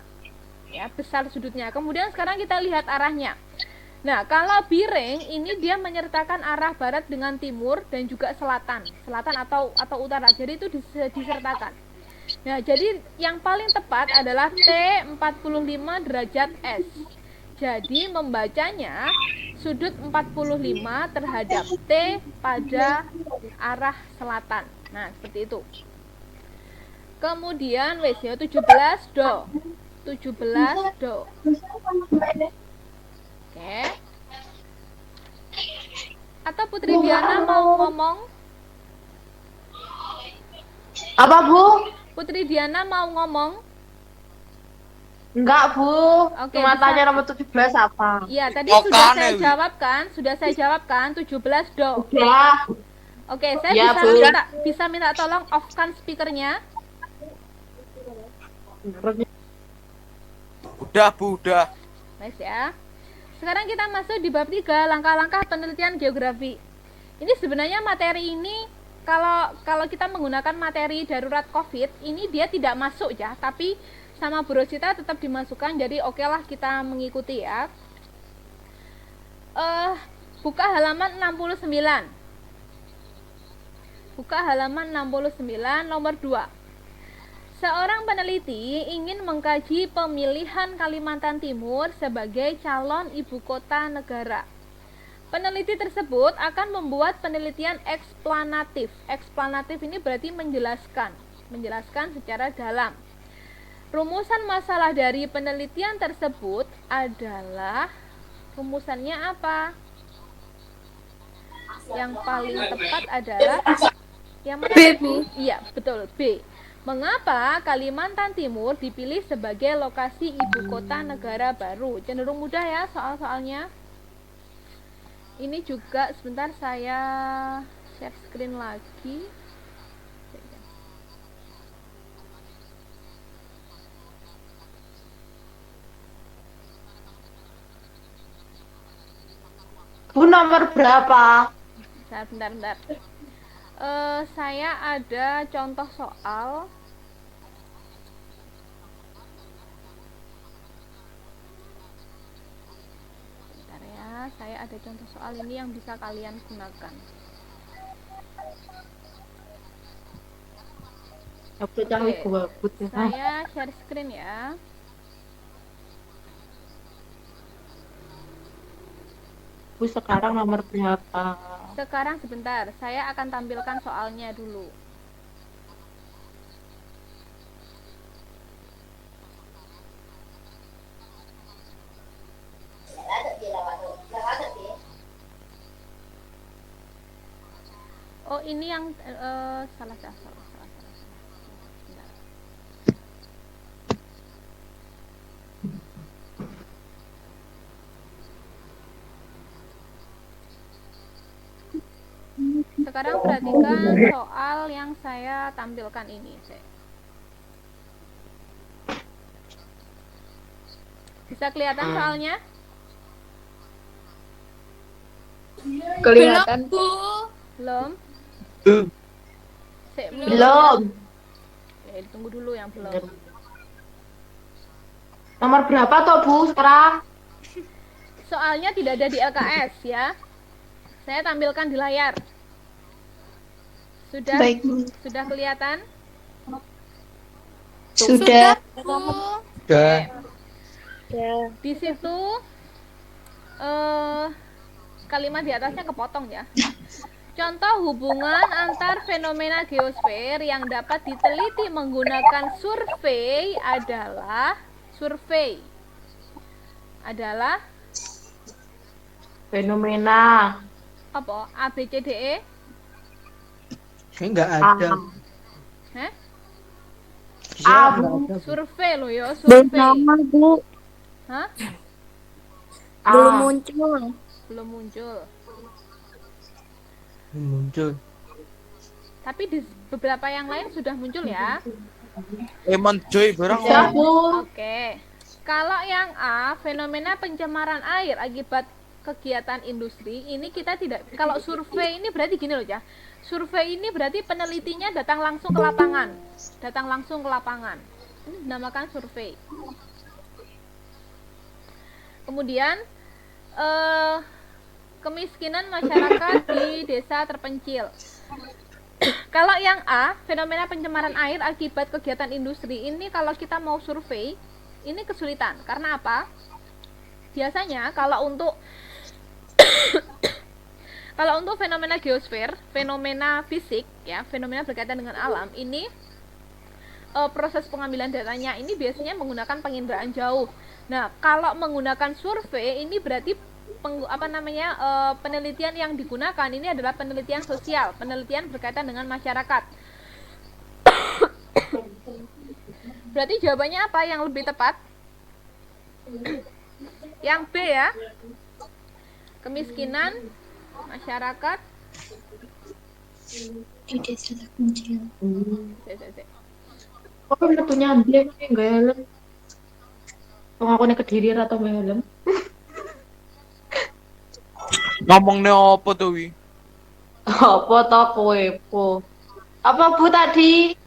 Ya, besar sudutnya. Kemudian sekarang kita lihat arahnya. Nah, kalau piring ini dia menyertakan arah barat dengan timur dan juga selatan atau utara. Jadi itu disertakan. Nah, jadi yang paling tepat adalah T45 derajat S. Jadi membacanya sudut 45 terhadap T pada arah selatan. Nah, seperti itu. Kemudian wesyo 17 do. 17 do. Oke. Atau Putri Diana mau ngomong? Apa, Bu? Putri Diana mau ngomong? Enggak, Bu. Oke, Cuma bisa. tanya nomor 17 apa? Iya, tadi Oh, sudah kan, saya Ewi. jawabkan. 17 do. Ya. Oke, saya Ya, bisa minta tolong off-kan speakernya. Udah, Bu, udah. Nice ya. Sekarang kita masuk di bab 3, langkah-langkah penelitian geografi. Ini sebenarnya materi ini kalau kita menggunakan materi darurat COVID, ini dia tidak masuk ya, tapi sama Bu Rosita tetap dimasukkan. Jadi okelah kita mengikuti ya. Buka halaman 69. Buka halaman 69 nomor 2. Seorang peneliti ingin mengkaji pemilihan Kalimantan Timur sebagai calon ibu kota negara. Peneliti tersebut akan membuat penelitian eksplanatif. Eksplanatif ini berarti menjelaskan secara dalam. Rumusan masalah dari penelitian tersebut adalah, rumusannya apa? Yang paling tepat adalah yang mana? B. Iya, betul, B. Mengapa Kalimantan Timur dipilih sebagai lokasi ibu kota negara baru? Cenderung mudah ya soal-soalnya. Ini juga sebentar saya share screen lagi. Bu, nomor berapa? Bentar. Saya ada contoh soal. Bentar ya, saya ada contoh soal ini yang bisa kalian gunakan. Oke, cari gua. Saya share screen ya. Bu, sekarang nomor berapa? Sekarang sebentar, saya akan tampilkan soalnya dulu. Oh, ini yang salah. Bentar. Sekarang perhatikan soal yang saya tampilkan ini. Bisa kelihatan soalnya? Kelihatan. Belum? Tuh. Belum. Oke, ditunggu dulu yang belum. Nomor berapa toh Bu sekarang? Soalnya tidak ada di LKS ya. Saya tampilkan di layar. Sudah? Baik. Sudah kelihatan? Sudah. Udah. Di situ kalimat di atasnya kepotong ya. Contoh hubungan antar fenomena geosfer yang dapat diteliti menggunakan survei adalah Fenomena. apa? A B C D E? Kayaknya nggak ada. Hah? Kayaknya nggak ada. Survei loh ya, survei. Bu. Hah? Belum muncul. Belum muncul. Muncul. Tapi di beberapa yang lain sudah muncul ya. Emon Joy barang Ya Bu. Oke. Kalau yang A, fenomena pencemaran air akibat kegiatan industri, ini kita tidak, kalau survei ini berarti gini loh ya. Survei ini berarti penelitinya datang langsung ke lapangan. Ini dinamakan survei. Kemudian kemiskinan masyarakat di desa terpencil. Kalau yang A, fenomena pencemaran air akibat kegiatan industri, ini kalau kita mau survei, ini kesulitan. Karena apa? Biasanya kalau untuk fenomena geosfer, fenomena fisik ya, fenomena berkaitan dengan alam, ini proses pengambilan datanya ini biasanya menggunakan penginderaan jauh. Nah, kalau menggunakan survei ini berarti penelitian yang digunakan ini adalah penelitian sosial, penelitian berkaitan dengan masyarakat. Berarti jawabannya apa yang lebih tepat? Yang B ya. Kemiskinan masyarakat Di desa terpencil. Kok metunya dia enggak helm? Wong aku nek Kediri atau helm? ngomongnya apa tuh wi? Apa toh kowe po? Apa Bu tadi?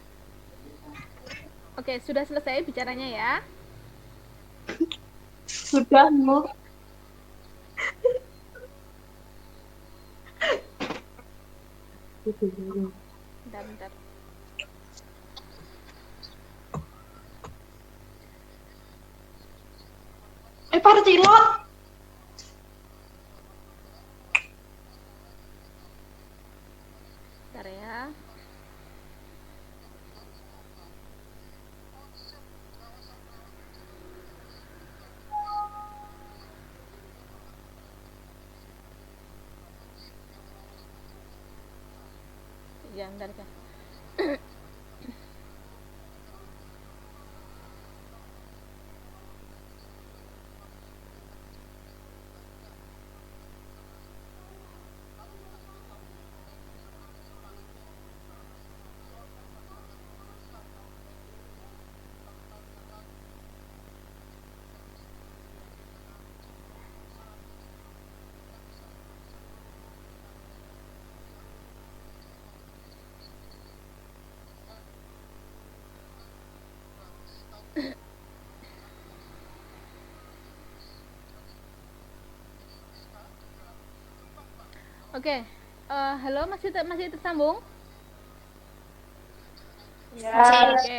Oke, sudah selesai bicaranya ya. Sudah Bu. Bentar. Para cilok. Bentar ya. Ya, bentar ya. Oke, halo masih tersambung? Ya. Oke,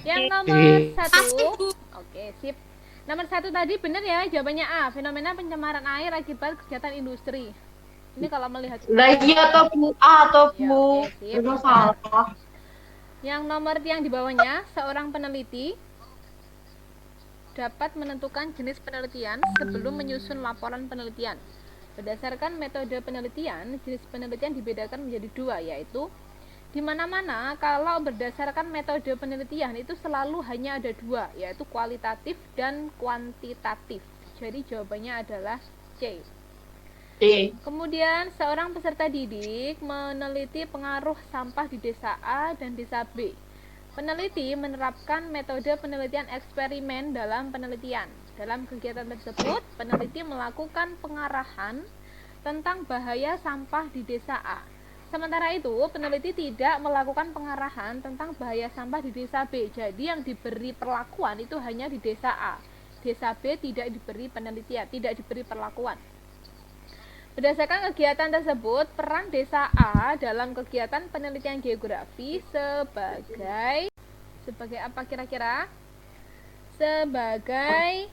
yang nomor 1, oke sip. Nomor 1 tadi benar ya, jawabannya A, fenomena pencemaran air akibat kegiatan industri. Ini kalau melihat. Lah iya toh Bu, A toh Ya, Bu. oke, sip. Itu salah. Yang nomor yang di bawahnya, seorang peneliti dapat menentukan jenis penelitian sebelum menyusun laporan penelitian. Berdasarkan metode penelitian, jenis penelitian dibedakan menjadi 2, yaitu di mana-mana kalau berdasarkan metode penelitian itu selalu hanya ada 2, yaitu kualitatif dan kuantitatif. Jadi jawabannya adalah C. Kemudian seorang peserta didik meneliti pengaruh sampah di desa A dan desa B. Peneliti menerapkan metode penelitian eksperimen dalam penelitian. Dalam kegiatan tersebut, peneliti melakukan pengarahan tentang bahaya sampah di desa A. Sementara itu, peneliti tidak melakukan pengarahan tentang bahaya sampah di desa B. Jadi yang diberi perlakuan itu hanya di desa A. Desa B tidak diberi penelitian, tidak diberi perlakuan. Berdasarkan kegiatan tersebut, peran desa A dalam kegiatan penelitian geografi sebagai apa kira-kira? Sebagai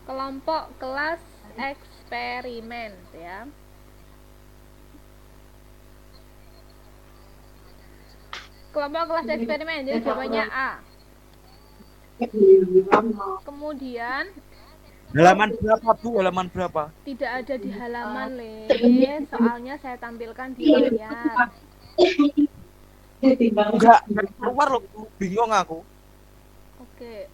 kelompok kelas eksperimen, ya. Kelompok kelas eksperimen, jadi jawabannya A. Kemudian Halaman berapa, Bu? Halaman berapa? tidak ada di halaman, Le. Soalnya saya tampilkan di layar. Enggak keluar loh, Bu. Bingung aku. Oke.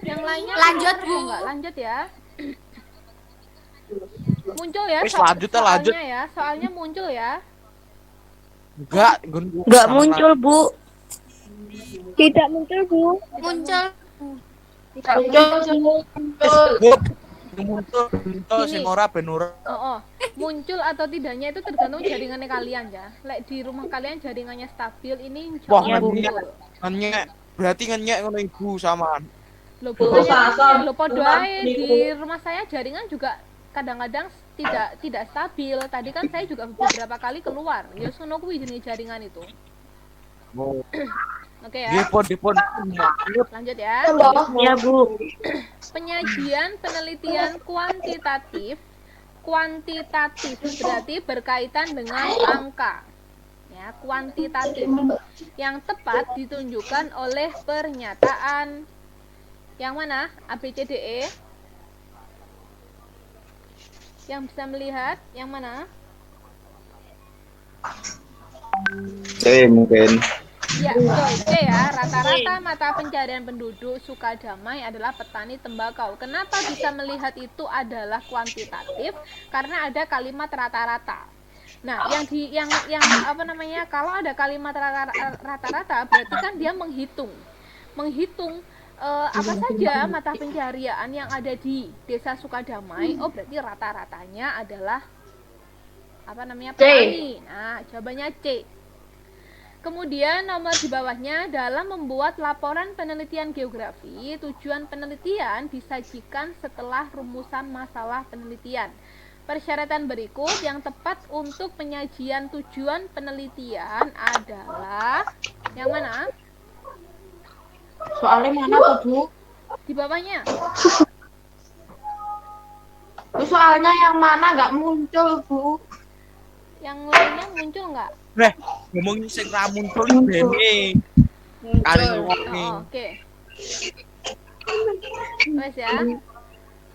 Yang lainnya Lanjut, ada Bu. nggak? Lanjut ya. Muncul ya. Wis, lanjut ya, lanjut. Soalnya ya, soalnya muncul ya. Nggak muncul, Bu. Tidak muncul, Bu. Muncul. Muncul sing ora ben ora. Muncul atau tidaknya itu tergantung jaringannya kalian ya. Lek di rumah kalian jaringannya stabil, ini Wah, jawab muncul. ngenyek. Berarti ngenyek ngono Ibu samaan. Loh, bukannya lo podo ae di rumah saya jaringan juga kadang-kadang tidak stabil. Tadi kan saya juga beberapa kali keluar. Ya sono kuwi jenis jaringan itu. Oh. Oke ya. Dipon. Lanjut ya. Ya, Bu. Penyajian penelitian kuantitatif berarti berkaitan dengan angka. Ya, kuantitatif. Yang tepat ditunjukkan oleh pernyataan yang mana? A, B, C, D, E. Yang bisa melihat yang mana? C mungkin. Ya, betul. C ya. Rata-rata mata pencarian penduduk Sukadamai adalah petani tembakau. Kenapa bisa melihat itu adalah kuantitatif? Karena ada kalimat rata-rata. Nah, yang apa namanya? Kalau ada kalimat rata-rata, berarti kan dia menghitung apa saja mata pencarian yang ada di desa Sukadamai. Oh, berarti rata-ratanya adalah apa namanya? Petani. Nah, jawabannya C. Kemudian nomor di bawahnya, dalam membuat laporan penelitian geografi, tujuan penelitian disajikan setelah rumusan masalah penelitian. Persyaratan berikut yang tepat untuk penyajian tujuan penelitian adalah yang mana? Soalnya mana tuh, Bu? Di bawahnya. Itu soalnya yang mana nggak muncul, Bu? Yang lainnya muncul nggak? Ngomong sing ra muncul bene. Kali ngomong. Oke. Wes ya.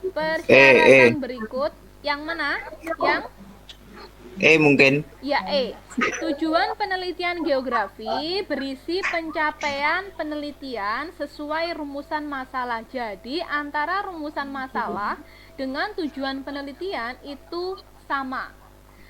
Persyaratan berikut yang mana? Yang Mungkin. ya E. Tujuan penelitian geografi berisi pencapaian penelitian sesuai rumusan masalah. Jadi antara rumusan masalah dengan tujuan penelitian itu sama.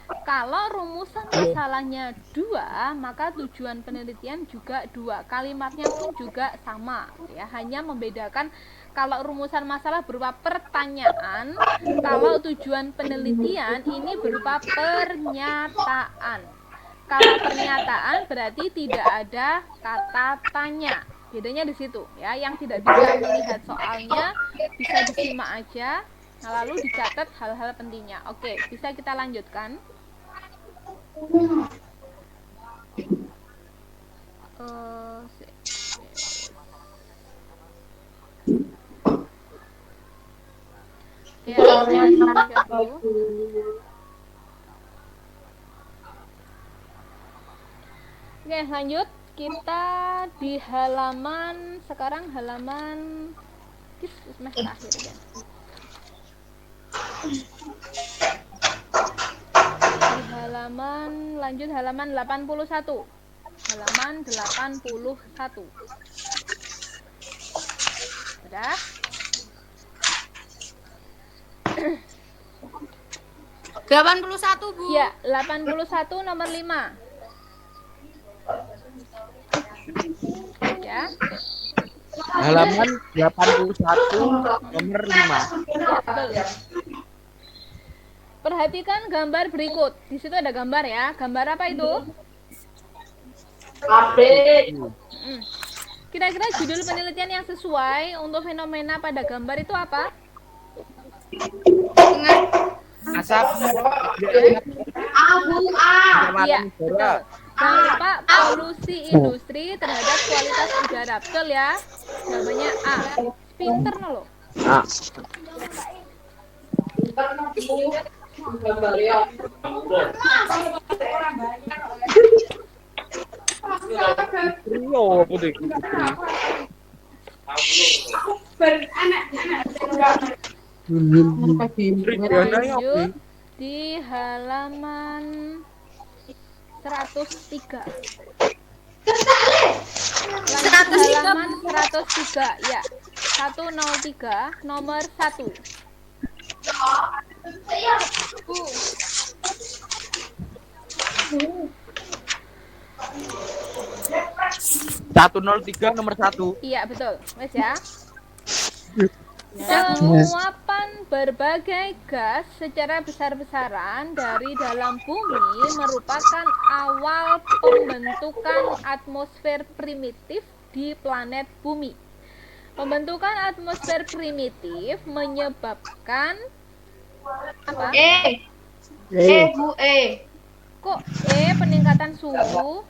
Kalau rumusan masalahnya 2, maka tujuan penelitian juga 2. Kalimatnya pun juga sama, ya. Hanya membedakan kalau rumusan masalah berupa pertanyaan, kalau tujuan penelitian ini berupa pernyataan. Kalau pernyataan berarti tidak ada kata tanya. Bedanya di situ, ya. Yang tidak bisa melihat soalnya bisa disimak aja. Nah, lalu dicatat hal-hal pentingnya. Oke, bisa kita lanjutkan. Ya, oke, lanjut. Kita di halaman sekarang halaman semester akhir ya. Di halaman lanjut halaman 81. Halaman 81. Sudah? Satu, Bu. Ya, 81 nomor 5. Ya. Halaman 81 nomor 5. Betul. Perhatikan gambar berikut. Di situ ada gambar ya. Gambar apa itu? Mm. Kira-kira judul penelitian yang sesuai untuk fenomena pada gambar itu apa? Asap. Iya, betul. Jangan lupa polusi industri terhadap kualitas udara. Betul ya? Jawabannya A. Pinter no lo. Trio apa tuh? Lanjut di halaman 103. Lanjut halaman 103 ya. 103 nomor 1. 103 nomor 1. Iya betul, wes ya. Penguapan berbagai gas secara besar-besaran dari dalam bumi merupakan awal pembentukan atmosfer primitif di planet bumi. Pembentukan atmosfer primitif menyebabkan apa? Kok peningkatan suhu?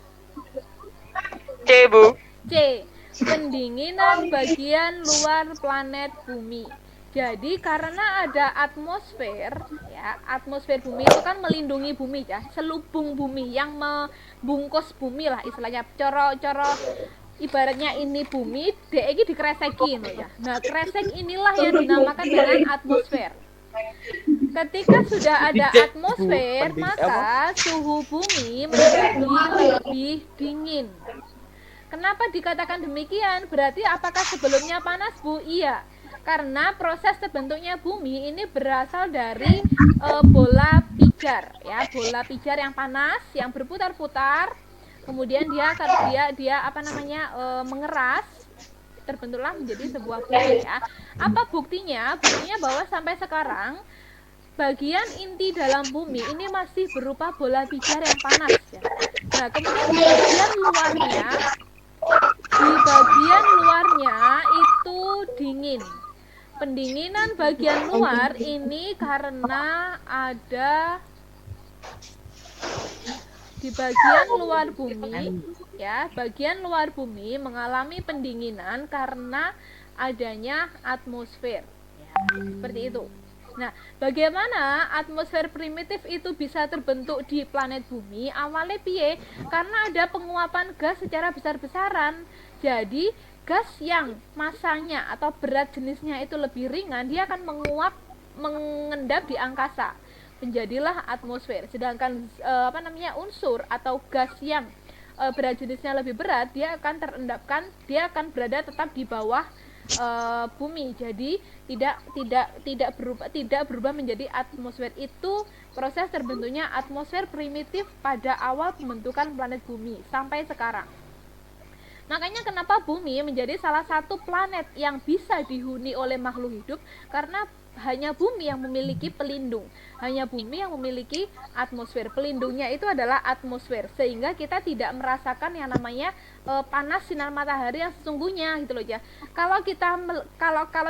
C, Bu. C. Pendinginan bagian luar planet bumi. Jadi karena ada atmosfer, ya, atmosfer bumi itu kan melindungi bumi ya, selubung bumi yang membungkus bumi lah istilahnya. Coro ibaratnya ini bumi, dek iki dikreseki loh ya. Nah, kresek inilah yang dinamakan dengan atmosfer. Ketika sudah ada atmosfer, maka suhu bumi menjadi lebih dingin. Kenapa dikatakan demikian? Berarti apakah sebelumnya panas, Bu? Iya. Karena proses terbentuknya bumi ini berasal dari bola pijar, ya, bola pijar yang panas, yang berputar-putar. Kemudian dia mengeras, terbentuklah menjadi sebuah bumi ya. Apa buktinya? Buktinya bahwa sampai sekarang bagian inti dalam bumi ini masih berupa bola pijar yang panas ya. Nah, kemudian di bagian luarnya itu dingin. Pendinginan bagian luar ini karena ada di bagian luar bumi ya, bagian luar bumi mengalami pendinginan karena adanya atmosfer ya, seperti itu. Nah, bagaimana atmosfer primitif itu bisa terbentuk di planet bumi? Awalnya piye? Karena ada penguapan gas secara besar-besaran. Jadi, gas yang masanya atau berat jenisnya itu lebih ringan, dia akan mengendap di angkasa. Menjadilah atmosfer. Sedangkan unsur atau gas yang berat jenisnya lebih berat, dia akan dia akan berada tetap di bawah bumi. Jadi tidak berubah menjadi atmosfer. Itu proses terbentuknya atmosfer primitif pada awal pembentukan planet bumi sampai sekarang. Makanya kenapa bumi menjadi salah satu planet yang bisa dihuni oleh makhluk hidup, karena hanya bumi yang memiliki pelindung, hanya bumi yang memiliki atmosfer. Pelindungnya itu adalah atmosfer, sehingga kita tidak merasakan yang namanya panas sinar matahari yang sesungguhnya gitu loh ya. Kalau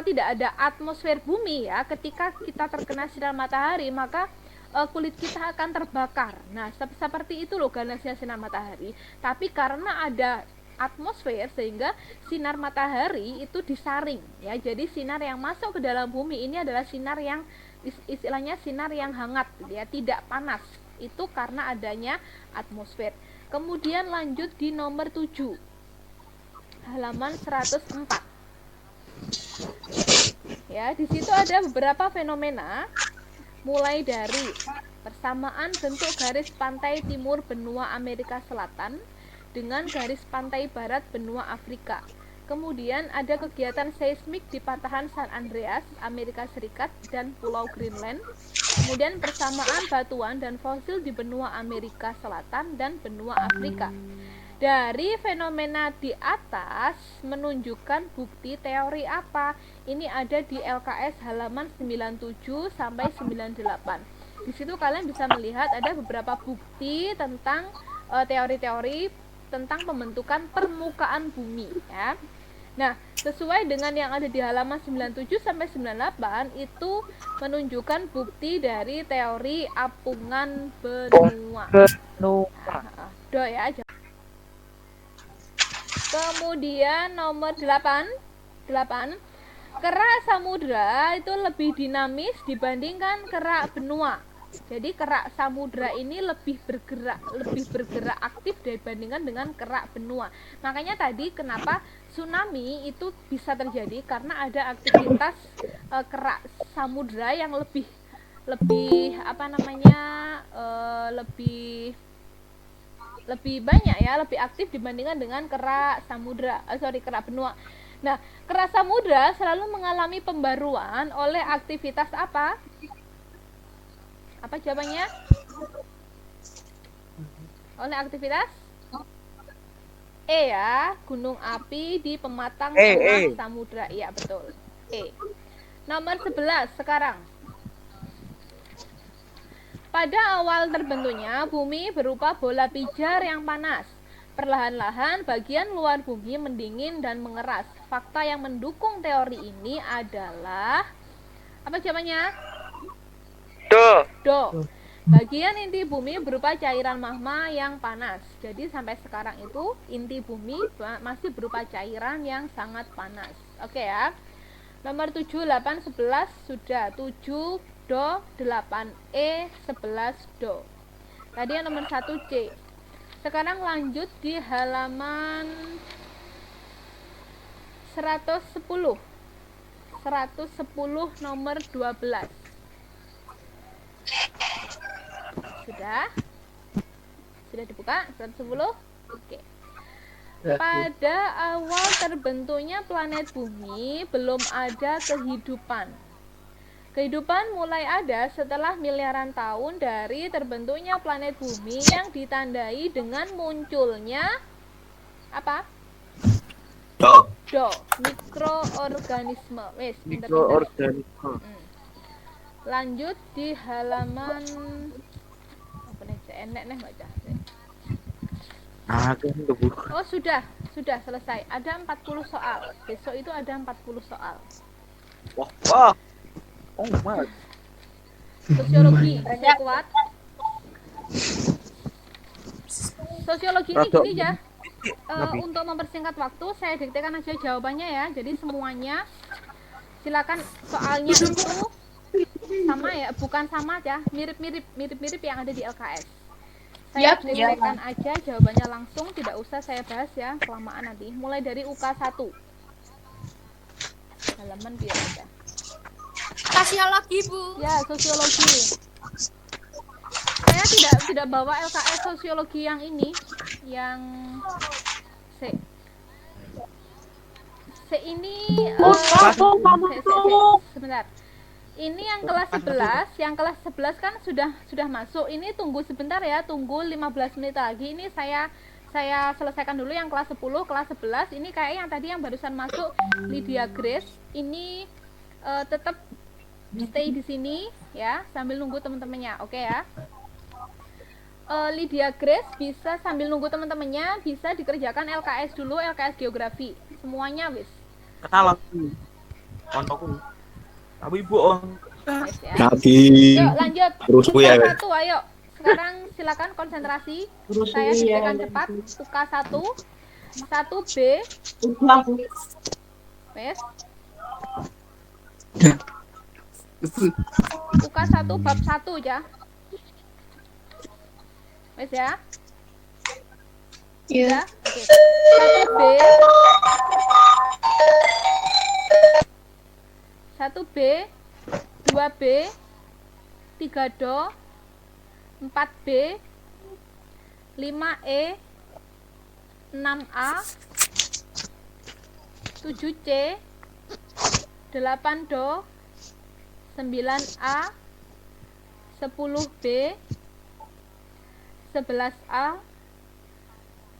tidak ada atmosfer bumi ya, ketika kita terkena sinar matahari maka kulit kita akan terbakar. Nah, seperti itu loh ganasnya sinar matahari. Tapi karena ada atmosfer sehingga sinar matahari itu disaring ya. Jadi sinar yang masuk ke dalam bumi ini adalah sinar yang istilahnya sinar yang hangat ya, tidak panas. Itu karena adanya atmosfer. Kemudian lanjut di nomor 7. Halaman 104. Ya, di situ ada beberapa fenomena mulai dari persamaan bentuk garis pantai timur benua Amerika Selatan dengan garis pantai barat benua Afrika. Kemudian ada kegiatan seismik di patahan San Andreas, Amerika Serikat dan Pulau Greenland. Kemudian persamaan batuan dan fosil di benua Amerika Selatan dan benua Afrika. Dari fenomena di atas menunjukkan bukti teori apa? Ini ada di LKS halaman 97 sampai 98. Di situ kalian bisa melihat ada beberapa bukti tentang teori-teori tentang pembentukan permukaan bumi ya. Nah, sesuai dengan yang ada di halaman 97 sampai 98 itu menunjukkan bukti dari teori apungan benua. Do ya. Kemudian nomor 8, kerak samudra itu lebih dinamis dibandingkan kerak benua. Jadi kerak samudra ini lebih bergerak aktif dibandingkan dengan kerak benua. Makanya tadi kenapa tsunami itu bisa terjadi karena ada aktivitas kerak samudra yang lebih banyak ya, lebih aktif dibandingkan dengan kerak benua. Nah, kerak samudra selalu mengalami pembaruan oleh aktivitas apa? Apa jawabannya? Oleh aktivitas E ya, gunung api di pematang tengah samudra. Iya, betul. E. Nomor 11 sekarang. Pada awal terbentuknya, bumi berupa bola pijar yang panas. Perlahan-lahan, bagian luar bumi mendingin dan mengeras. Fakta yang mendukung teori ini adalah apa jawabannya? Do. Bagian inti bumi berupa cairan magma yang panas. Jadi sampai sekarang itu inti bumi masih berupa cairan yang sangat panas. Oke ya. Nomor 7, 8, 11 sudah. 7 do, 8 E, 11 do. Tadi yang nomor 1 C. Sekarang lanjut di halaman 110. 110 nomor 12. Sudah dibuka 110. Oke. Pada awal terbentuknya planet bumi belum ada kehidupan. Kehidupan mulai ada setelah miliaran tahun dari terbentuknya planet bumi yang ditandai dengan munculnya apa? Do. Mikroorganisme. Wes, Mikroorganisme. Lanjut di halaman apa nih? Enek nih baca. Oh, sudah selesai. Ada 40 soal. Besok itu ada 40 soal. Wah. Oh my. Sosiologi, saya kuat. Sosiologi ini gini ya. Untuk mempersingkat waktu, saya diktekan aja jawabannya ya. Jadi semuanya silakan soalnya itu sama ya, bukan sama aja, mirip yang ada di LKS. Saya diktekan aja jawabannya langsung, tidak usah saya bahas ya, kelamaan nanti. Mulai dari UK1. Halaman biar aja. Sosiologi, Bu. Ya, sosiologi. Saya tidak bawa LKS sosiologi yang ini, yang ini sebentar. Ini yang kelas 11, kan sudah masuk. Ini tunggu sebentar ya, tunggu 15 menit lagi. Ini saya selesaikan dulu yang kelas 10, kelas 11. Ini kayak yang tadi yang barusan masuk Lydia Grace. Ini tetap stay di sini ya, sambil nunggu teman-temannya. Oke ya. Lydia Grace bisa sambil nunggu teman-temannya, bisa dikerjakan LKS dulu, LKS geografi. Semuanya wis. Kenal aku. Kontoku. Tapi Ibu Ya. Nabi. Yuk lanjut. Terus UK ya. 1, ayo. Sekarang silakan konsentrasi. Saya diktekan cepat. UK 1, 1B. Wes. UK 1 bab 1 ya. Wes ya. Iya. Oke. 1B. 1B, 2B, 3 do, 4B, 5E, 6A, 7C, 8 do, 9A, 10B, 11A,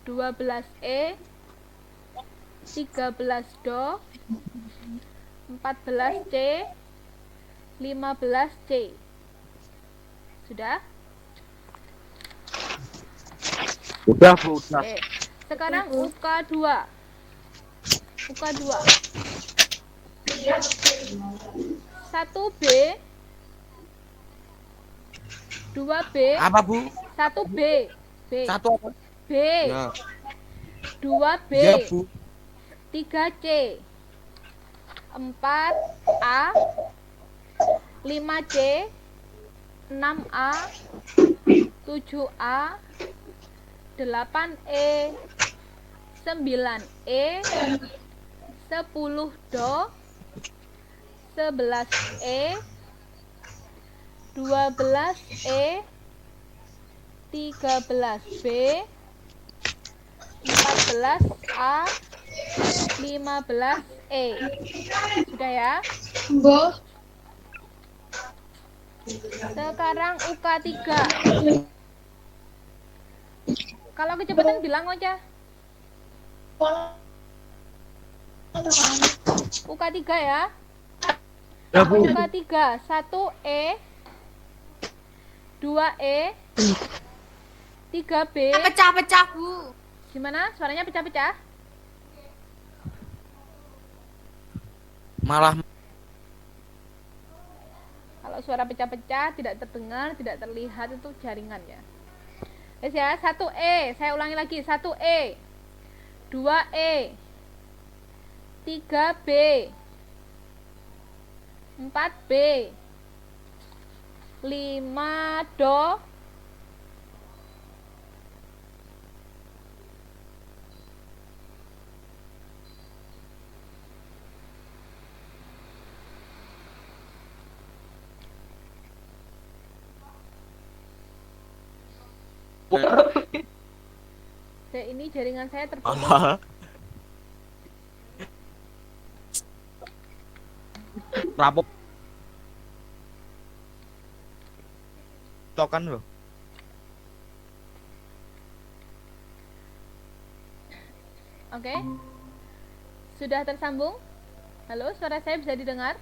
12E, 13 do, 14C, 15C. Sudah? Udah, Bu, udah. Oke. Sekarang UK2. UK2. 1B, 2B, Apa, Bu? 1B, B, Satu apa? B, Ya. 2B, Ya, Bu. 3C, 4A, 5C, 6A, 7A, 8E, 9E, 10 do, 11E, 12E, 13B, 14A, 15E. Sudah ya? Sekarang UK3. Kalau kecepatan bilang aja. UK3 ya. Ya, Bu. UK3, 1E, 2E, 3B. Pecah-pecah, Bu. Gimana? Suaranya pecah-pecah? Malah Kalau suara pecah-pecah, tidak terdengar, tidak terlihat, itu jaringannya. Guys ya, 1E, saya ulangi lagi, 1E, 2E, 3B, 4B, 5 do, 'C'. Ini jaringan saya terputus. malah rapop. Tokan loh. Oke. Sudah tersambung? Halo, suara saya bisa didengar?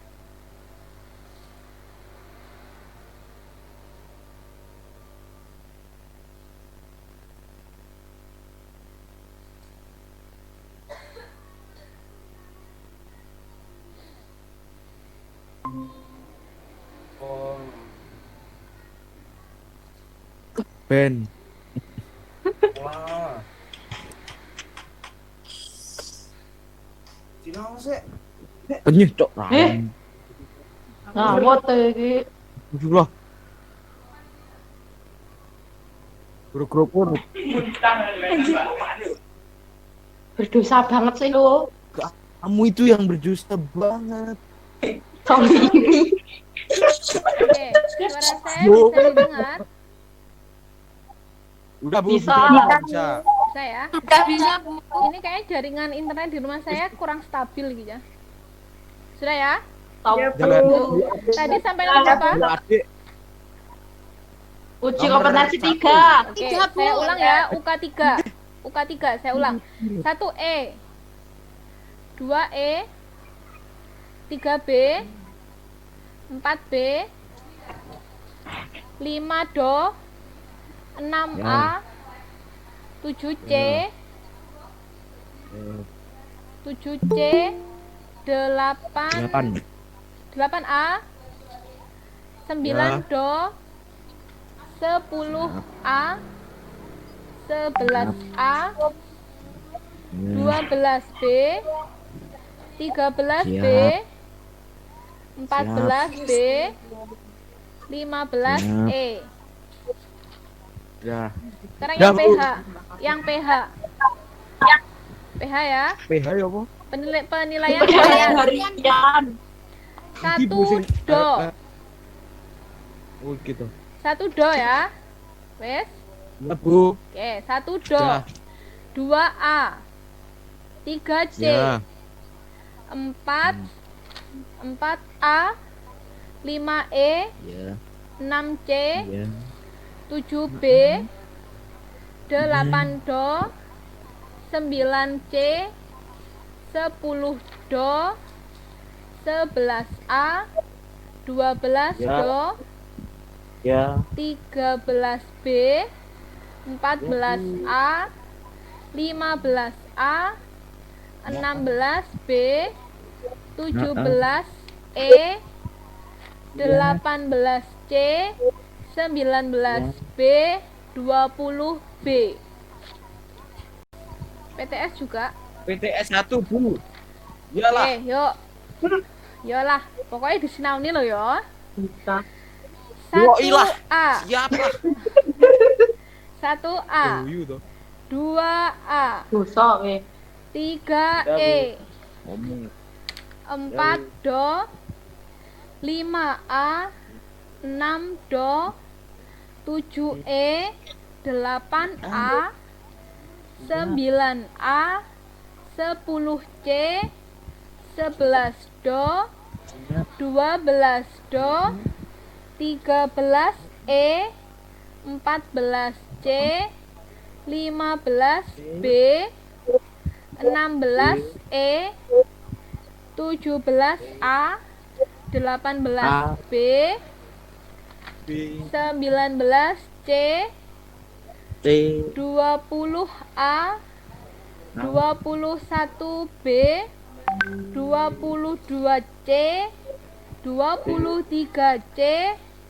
Ben. Penyih cok. Ngawot iki. Alhamdulillah. Grup-grup Berdosa banget sih lo. kamu itu yang berdosa banget. Sorry. Oke, suara saya bisa didengar? Udah, Bu. Bisa. Bisa. Bisa ya? Sudah bisa, Bu. Ini kayaknya jaringan internet di rumah saya kurang stabil gitu ya. Sudah ya? Tahu. Jangan. Tadi sampai nomor berapa? Adik. Uji kompetensi 3. Oke, Tiga, Bu. saya ulang ya, UK3. UK3, saya ulang. 1E, 2E, 3B, 4B, 5 do, 6A, 7C, 7C, 8, 8A, 9 do, 10A, 11A, 12B, 13B, 14B, 15E. Ya. Sekarang Ya, yang Bu. PH. Yang PH. PH ya. PH ya, Bu. Penilaian kalian. Harian. Satu do. Oh, gitu. 1 do ya. Wes. Ya, Bu. Oke, 1 do. Ya. 2A. 3C. Ya. 4A. 5E. Ya. 6C. Ya. 7B. 8 do. 9C, 10 do, 11A, 12 Ya. do, Ya. 13B, 14A, 15A, 16B, 17E, 18C, 19B, 20B. PTS juga. PTS 1 Bu. Iyalah. Oke, yuk. Yolah, pokoknya disinauni lo ya. Bisa. Yoilah. 1A, Siapa? 1A, Yuyu toh. 2A, Dosa weh. 3E, Ngomong. 4 do, 5A, 6 do, 7E, 8A, 9A, 10C, 11 do, 12 do, 13E, 14C, 15B, 16E, 17A, 18B, B. 19C, T. 20A, 21B, 22C, 23C,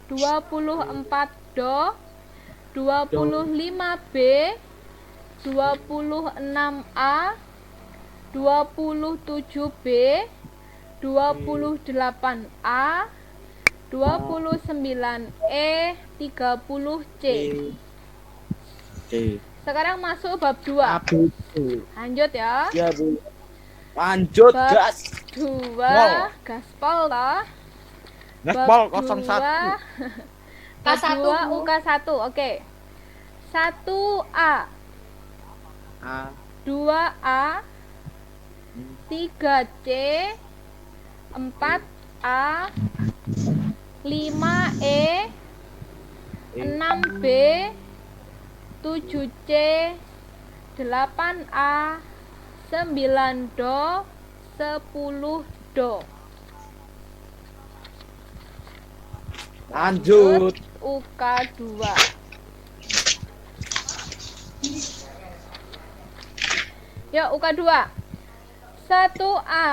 24 do, 25B, 26A, 27B, 28A, 29E, 30C. T. Sekarang masuk bab 2. Abu. Lanjut ya. Ya Bu. Lanjut Bab gas. 2 Wow. gaspol toh. Gaspol Bab 01. 2 Bab K1, 2 Bu. UK1. Oke. 1A, A. 2A, 3C, 4A, 5E, 6B, 7C, 8A, 9 do, 10 do. Lanjut. UK2. Yuk UK2. 1A,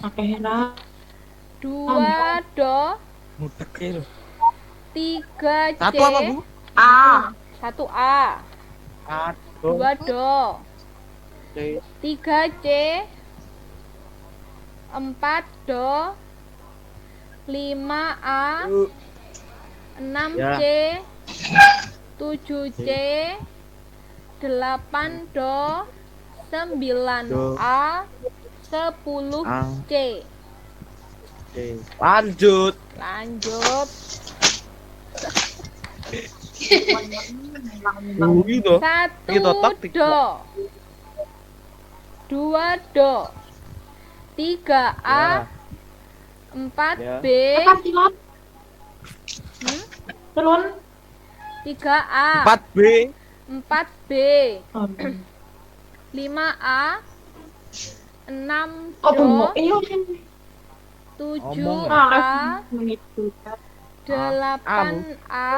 Akhirnya 2 do, Mutekir. 3C. Satu apa Bu? A. 1A, Aduh. 2 do, T. 3C, 4 do, 5A, 6C, 7C, 8 do, 9A, 10C. T. Lanjut. Lanjut. Yuyu toh. 1 Kita taktik. do, 2 do, 3A, 4B, Apa sih, Lon? hmm? Telon? 3A, 4B. 4B, Oh, 5A, 6 oh do, bengok. Iya, kan. 7A, Begitu. 8A, 8A.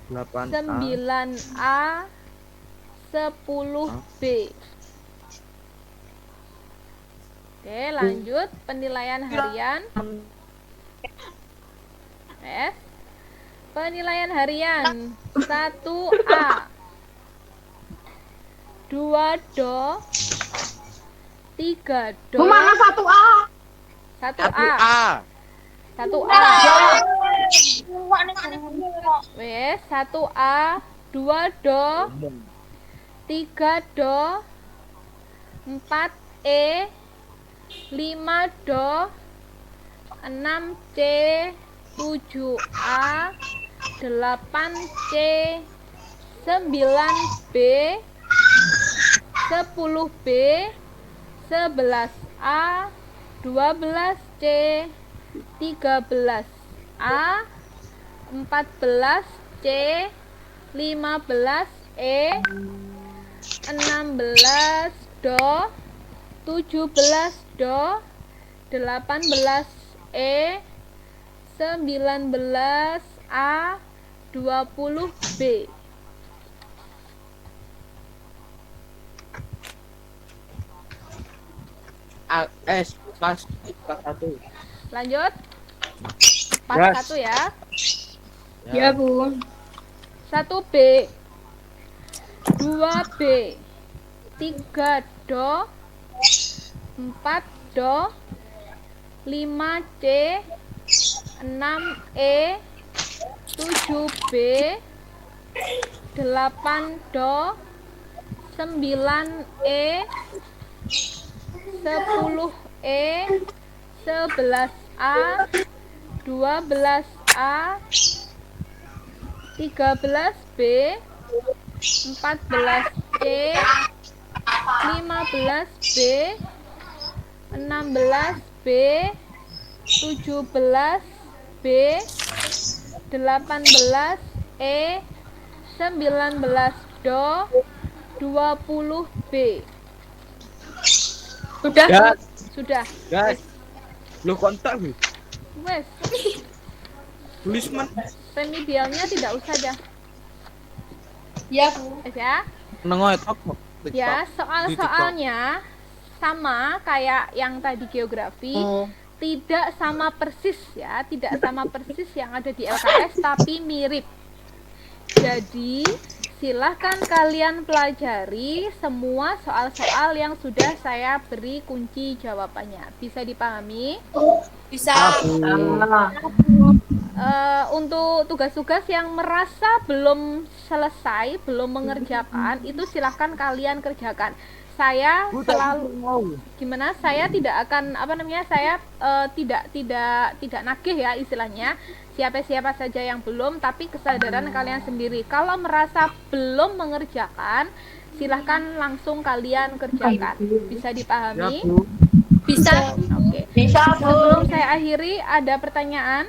9A, 10B. Oke, lanjut penilaian harian. Penilaian harian 1A, 2 do, 3 do, Mana 1A? 1A, 1A. Wes, 1A, 2 do, 3 do, 4E, 5 do, 6C, 7A, 8C, 9B, 10B, 11A, 12C, 13A, 14C, 15E, 16 do, 17 do, 18 E, 19 A, 20 B. Pas 1. Lanjut. Pas Yes. 1 ya. Ya, Bu. 1 B, 2 B, 3 do, 4 do, 5 C, 6 E, 7 B, 8 do, 9 E, 10 E, 11 A, 12 A, 13 B, 14 C, 15 B, 16 B, 17 B, 18 E, 19 do, 20 B. Sudah? Gas, Sudah. gas. Lu kontak nih. Wes, Tulisman. remedialnya tidak usah dah. Ya, Bu. Wes ya. Nengoy tok. Ya, soal-soalnya sama kayak yang tadi geografi, tidak sama persis ya, tidak sama persis yang ada di LKS tapi mirip. Jadi, silahkan kalian pelajari semua soal-soal yang sudah saya beri kunci jawabannya. Bisa dipahami? Bisa. Untuk tugas-tugas yang merasa belum selesai, belum mengerjakan, itu silahkan kalian kerjakan. Saya selalu gimana? Saya tidak akan saya tidak nagih ya istilahnya. Siapa saja yang belum, tapi kesadaran kalian sendiri. Kalau merasa belum mengerjakan, silahkan langsung kalian kerjakan. Bisa dipahami? Bisa. Oke. Bisa, Sebelum saya akhiri, ada pertanyaan?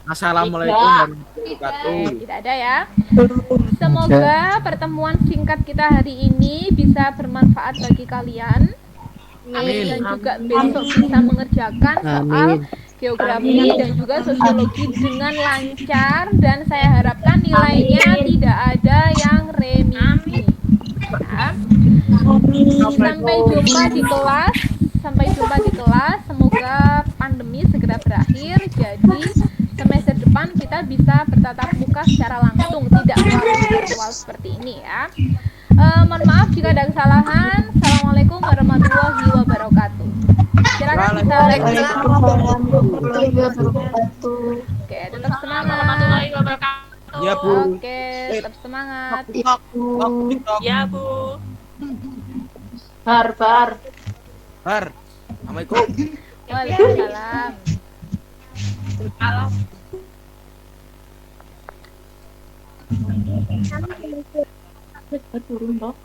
Assalamualaikum warahmatullahi wabarakatuh. Tidak ada ya. Semoga pertemuan singkat kita hari ini bisa bermanfaat bagi kalian. Amin. Dan juga besok bisa mengerjakan soal geografi dan juga sosiologi dengan lancar, dan saya harapkan nilainya tidak ada yang remisi. Ya. Sampai jumpa di kelas. Semoga pandemi segera berakhir. Jadi semester depan kita bisa bertatap muka secara langsung, tidak melalui virtual seperti ini ya. Mohon maaf jika ada kesalahan. Assalamualaikum warahmatullahi wabarakatuh. Silakan bisa. Oke, tetap semangat. Ya, Bu. Oke, tetap semangat. TikTok. Ya, Bu. Bar. Har. Assalamualaikum. Waalaikumsalam. Turun, Dok.